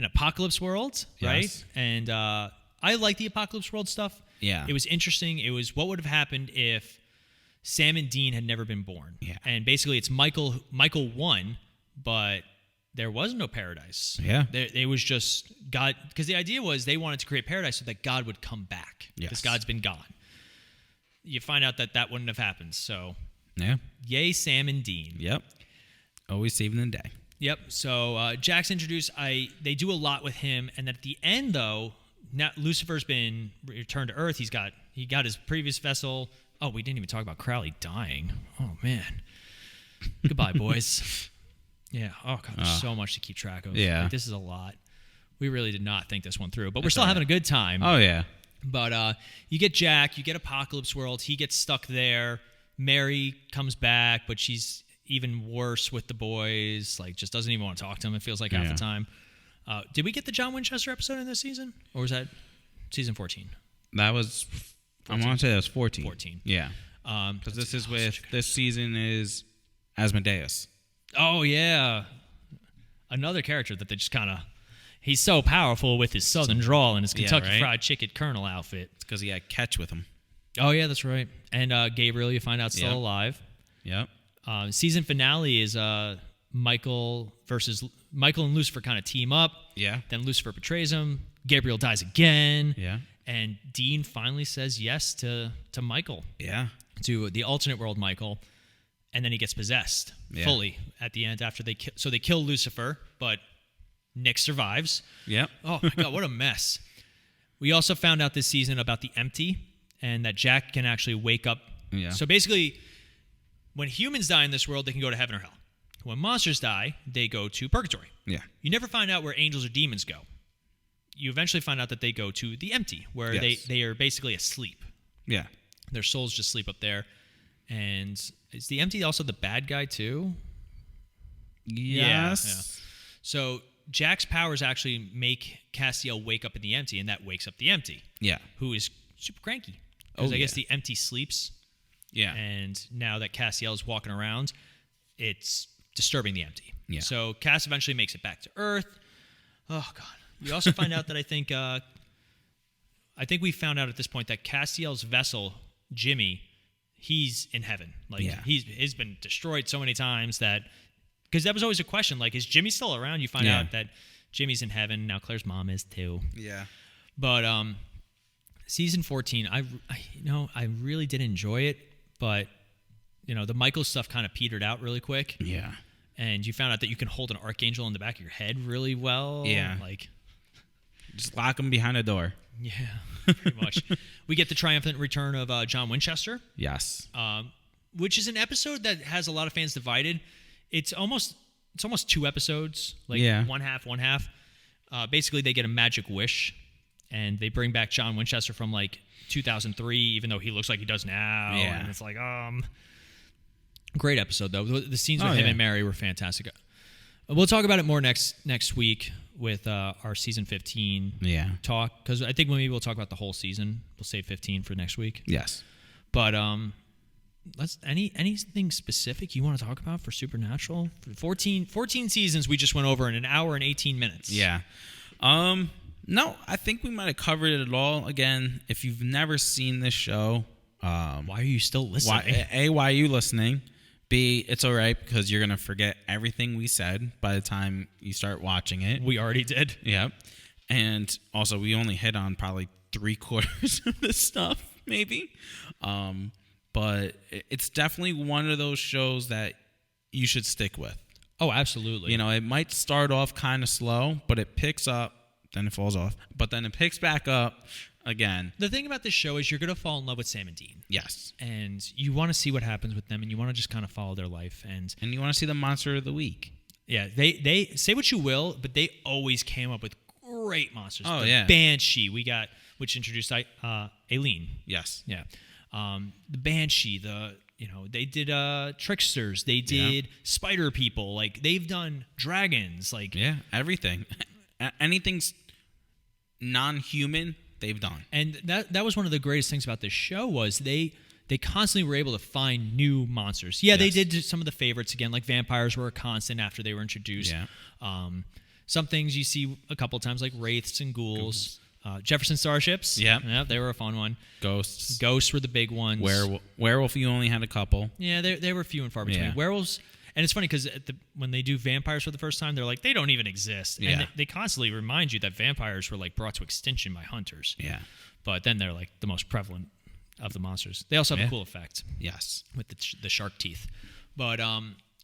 apocalypse world, right? Yes. And I like the apocalypse world stuff. Yeah. It was interesting. It was what would have happened if Sam and Dean had never been born. Yeah. And basically it's Michael won, but there was no paradise. Yeah. It was just God, because the idea was they wanted to create paradise so that God would come back. Yes. Because God's been gone. You find out that wouldn't have happened. So, Yeah. yay, Sam and Dean. Yep. Always saving the day. Yep. So Jack's introduced. They do a lot with him, and at the end, though, now Lucifer's been returned to Earth. He got his previous vessel. Oh, we didn't even talk about Crowley dying. Oh man. Goodbye, boys. Yeah. Oh god, there's so much to keep track of. Yeah. Like, this is a lot. We really did not think this one through, but we're still having a good time. Oh yeah. But you get Jack, you get Apocalypse World. He gets stuck there. Mary comes back, but she's even worse with the boys. Like, just doesn't even want to talk to him. It feels like half the time. Did we get the John Winchester episode in this season, or was that season 14? That was. 14. I want to say that was 14. 14. Yeah. Because this season is Asmodeus. Oh yeah, another character that they just kind of. He's so powerful with his southern drawl and his Kentucky Fried Chicken Colonel outfit. It's because he had Catch with him. Oh yeah, that's right. And Gabriel, you find out still alive. Yep. Season finale is Michael and Lucifer kind of team up. Yeah. Then Lucifer betrays him. Gabriel dies again. Yeah. And Dean finally says yes to Michael. Yeah. To the alternate world Michael. And then he gets possessed fully at the end after they kill Lucifer, but Nick survives. Yep. Oh my god, what a mess. We also found out this season about the empty and that Jack can actually wake up. Yeah. So basically, when humans die in this world, they can go to heaven or hell. When monsters die, they go to purgatory. Yeah. You never find out where angels or demons go. You eventually find out that they go to the empty, where they are basically asleep. Yeah. Their souls just sleep up there. And is the empty also the bad guy too? Yes. Yeah. So Jack's powers actually make Castiel wake up in the empty, and that wakes up the empty. Yeah. Who is super cranky. Because I guess the empty sleeps. Yeah. And now that Castiel is walking around, it's disturbing the empty. Yeah. So Cass eventually makes it back to Earth. Oh god. You also find out that I think we found out at this point that Castiel's vessel, Jimmy, he's in heaven. Like he's been destroyed so many times that because that was always a question. Like, is Jimmy still around? You find out that Jimmy's in heaven now. Claire's mom is too. Yeah. But season 14, I really did enjoy it, but the Michael stuff kind of petered out really quick. Yeah. And you found out that you can hold an archangel in the back of your head really well. Yeah. Like, just lock him behind a door. Yeah, pretty much. We get the triumphant return of John Winchester. Yes. Which is an episode that has a lot of fans divided. It's almost 2 episodes, like one half. Basically, they get a magic wish, and they bring back John Winchester from like 2003, even though he looks like he does now. Yeah. And it's like, great episode though. The scenes with him and Mary were fantastic. We'll talk about it more next week with our season 15 talk, because I think maybe we'll talk about the whole season. We'll save 15 for next week. Yes. But anything specific you want to talk about for Supernatural? 14 seasons we just went over in an hour and 18 minutes. Yeah. No, I think we might have covered it all. Again, if you've never seen this show, why are you still listening? Why are you listening? B, it's all right because you're going to forget everything we said by the time you start watching it. We already did. Yep. And also, we only hit on probably 3/4 of this stuff, maybe. But it's definitely one of those shows that you should stick with. Oh, absolutely. It might start off kind of slow, but it picks up then it falls off. But then it picks back up again. The thing about this show is you're going to fall in love with Sam and Dean. Yes. And you want to see what happens with them, and you want to just kind of follow their life. And you want to see the monster of the week. Yeah, they say what you will, but they always came up with great monsters. Oh, the yeah. Banshee, which introduced Aileen. Yes. Yeah. The Banshee, they did tricksters, they did spider people, like they've done dragons, like everything. Anything's non-human, they've done. And that was one of the greatest things about this show was they constantly were able to find new monsters. Yeah, they did some of the favorites again, like vampires were a constant after they were introduced. Yeah. Some things you see a couple of times, like wraiths and ghouls. Jefferson Starships. Yeah, they were a fun one. Ghosts were the big ones. Werewolf, you only had a couple. Yeah, they were few and far between. Yeah. Werewolves, and it's funny because when they do vampires for the first time, they're like, they don't even exist. Yeah. And they constantly remind you that vampires were like brought to extinction by hunters. Yeah. But then they're like the most prevalent of the monsters. They also have a cool effect. Yes. With the shark teeth. But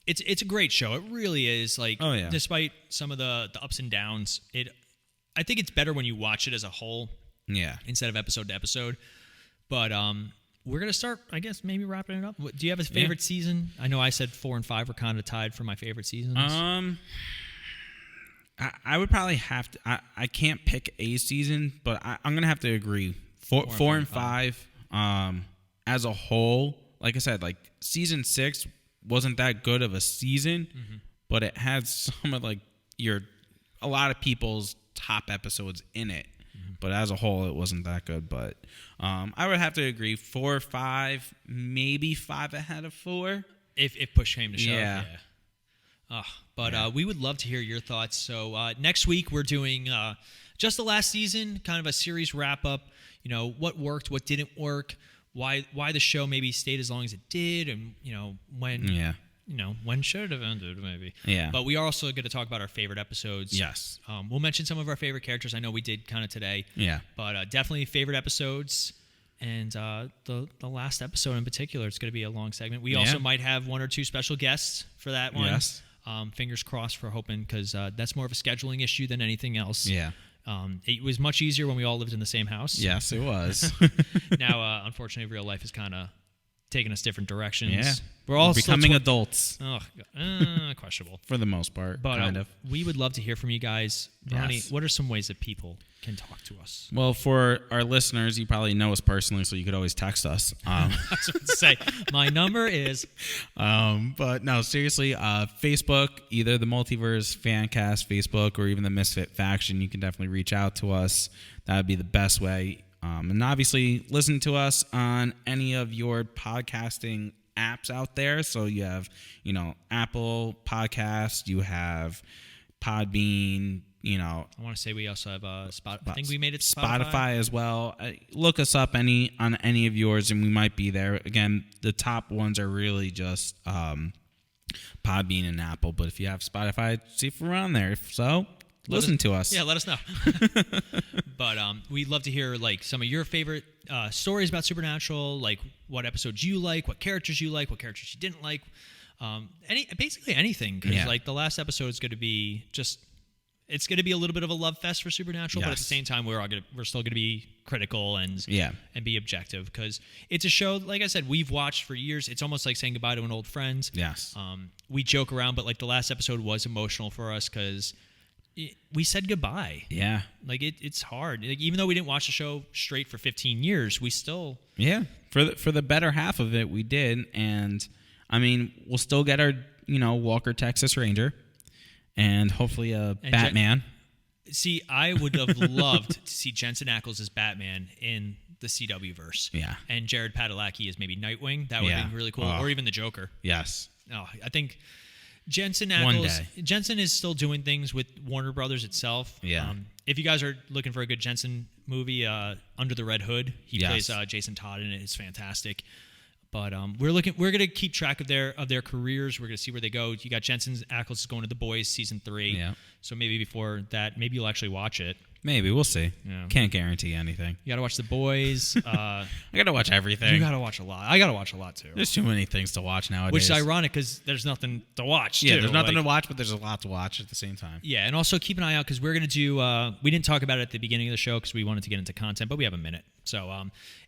it's a great show. It really is. Like, despite some of the ups and downs, I think it's better when you watch it as a whole. Yeah. Instead of episode to episode. But we're going to start, I guess, maybe wrapping it up. Do you have a favorite season? I know I said 4 and 5 were kind of tied for my favorite seasons. I would probably have to. I can't pick a season, but I'm going to have to agree. 4 and 5 as a whole, like I said, like season 6 wasn't that good of a season, but it had some of like a lot of people's top episodes in it. But as a whole, it wasn't that good. But I would have to agree. 4 or 5, maybe 5 ahead of 4. If push came to shove. Yeah. But we would love to hear your thoughts. So next week we're doing just the last season, kind of a series wrap up. You know, what worked, what didn't work, why the show maybe stayed as long as it did, and when should it have ended, maybe. Yeah. But we are also going to talk about our favorite episodes. Yes. We'll mention some of our favorite characters. I know we did kind of today. Yeah. But definitely favorite episodes. And the last episode in particular, it's going to be a long segment. We also might have 1 or 2 special guests for that one. Yes. Fingers crossed for hoping, because that's more of a scheduling issue than anything else. Yeah. It was much easier when we all lived in the same house. Yes, it was. Now, unfortunately, real life has kind of taken us different directions. Yeah. We're all becoming adults. Oh, questionable. For the most part, But kind of. We would love to hear from you guys. Ronnie, Yes. what are some ways that people can talk to us? Well, for our listeners, you probably know us personally, so you could always text us. I was about to say, my number is... But no, seriously, Facebook, either the Multiverse Fancast Facebook or even the Misfit Faction, you can definitely reach out to us. That would be the best way. And obviously, listen to us on any of your podcasting apps out there. So you have, Apple Podcast, you have Podbean, I want to say we also have Spotify. I think we made it Spotify as well. Look us up on any of yours, and we might be there. Again, the top ones are really just Podbean and Apple. But if you have Spotify, see if we're on there. If so, listen to us. Yeah, let us know. But we'd love to hear like some of your favorite stories about Supernatural, like what episodes you like, what characters you like, what characters you didn't like. Basically anything, because like the last episode is going to be it's going to be a little bit of a love fest for Supernatural, but at the same time we're still going to be critical and be objective, because it's a show, like I said, we've watched for years. It's almost like saying goodbye to an old friend. Yes. We joke around, but like the last episode was emotional for us because we said goodbye. Yeah. Like it's hard. Like, even though we didn't watch the show straight for 15 years, we still... Yeah. For the better half of it, we did. And, I mean, we'll still get our, Walker, Texas Ranger. And hopefully Batman. See, I would have loved to see Jensen Ackles as Batman in the CW verse. Yeah. And Jared Padalecki as maybe Nightwing. That would have been really cool. Or even the Joker. Yes. Oh, I think... Jensen Ackles. Jensen is still doing things with Warner Brothers itself. Yeah. If you guys are looking for a good Jensen movie, Under the Red Hood, he plays Jason Todd in it. It's fantastic. But we're gonna keep track of their careers. We're gonna see where they go. You got Jensen Ackles is going to The Boys season 3. Yeah. So maybe before that, maybe you'll actually watch it. Maybe. We'll see. Yeah. Can't guarantee anything. You got to watch The Boys. I got to watch everything. You got to watch a lot. I got to watch a lot, too. There's too many things to watch nowadays. Which is ironic because there's nothing to watch, Yeah, too. there's nothing to watch, but there's a lot to watch at the same time. Yeah, and also keep an eye out because we're going to do... we didn't talk about it at the beginning of the show because we wanted to get into content, but we have a minute. So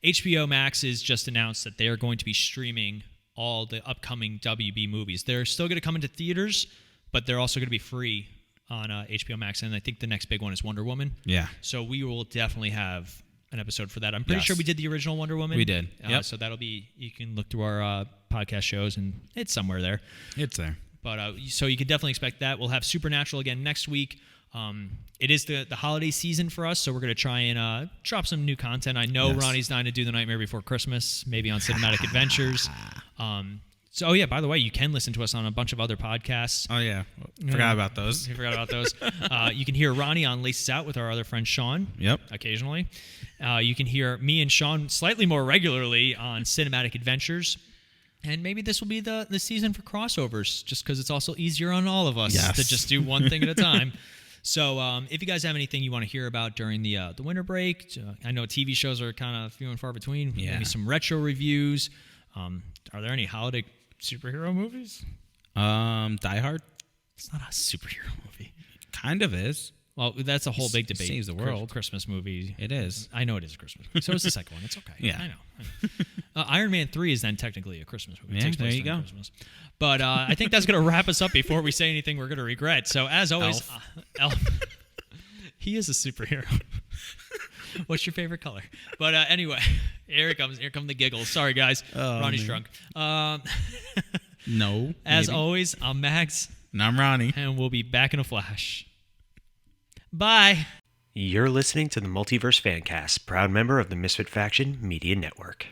HBO Max has just announced that they are going to be streaming all the upcoming WB movies. They're still going to come into theaters, but they're also going to be free on HBO Max, and I think the next big one is Wonder Woman. Yeah. So we will definitely have an episode for that. I'm pretty Yes. sure we did the original Wonder Woman. We did. Yep. So that'll be, you can look through our podcast shows, and it's somewhere there. It's there. But so you can definitely expect that. We'll have Supernatural again next week. It is the holiday season for us, so we're going to try and drop some new content. I know Ronnie's dying to do The Nightmare Before Christmas, maybe on Cinematic Adventures. So, oh yeah, by the way, you can listen to us on a bunch of other podcasts. Oh, yeah. Forgot about those. You forgot about those. You can hear Ronnie on Laces Out with our other friend Sean. Yep. Occasionally. You can hear me and Sean slightly more regularly on Cinematic Adventures. And maybe this will be the season for crossovers, just because it's also easier on all of us to just do one thing at a time. So if you guys have anything you want to hear about during the winter break, I know TV shows are kind of few and far between. Yeah. Maybe some retro reviews. Are there any holiday superhero movies? Die Hard? It's not a superhero movie. Kind of is. Well, that's a whole big debate. Saves the world. Christmas movie. It is. I know it is a Christmas movie. So is the second one. It's okay. Yeah. I know. Iron Man 3 is then technically a Christmas movie. It Yeah, takes place there you during go. Christmas. But I think that's going to wrap us up before we say anything we're going to regret. So as always, Elf. He is a superhero. What's your favorite color? But anyway, here it comes. Here come the giggles. Sorry, guys. Ronnie's drunk. No. As maybe. always, I'm Max. And I'm Ronnie. And we'll be back in a flash. Bye. You're listening to the Multiverse Fancast, proud member of the Misfit Faction Media Network.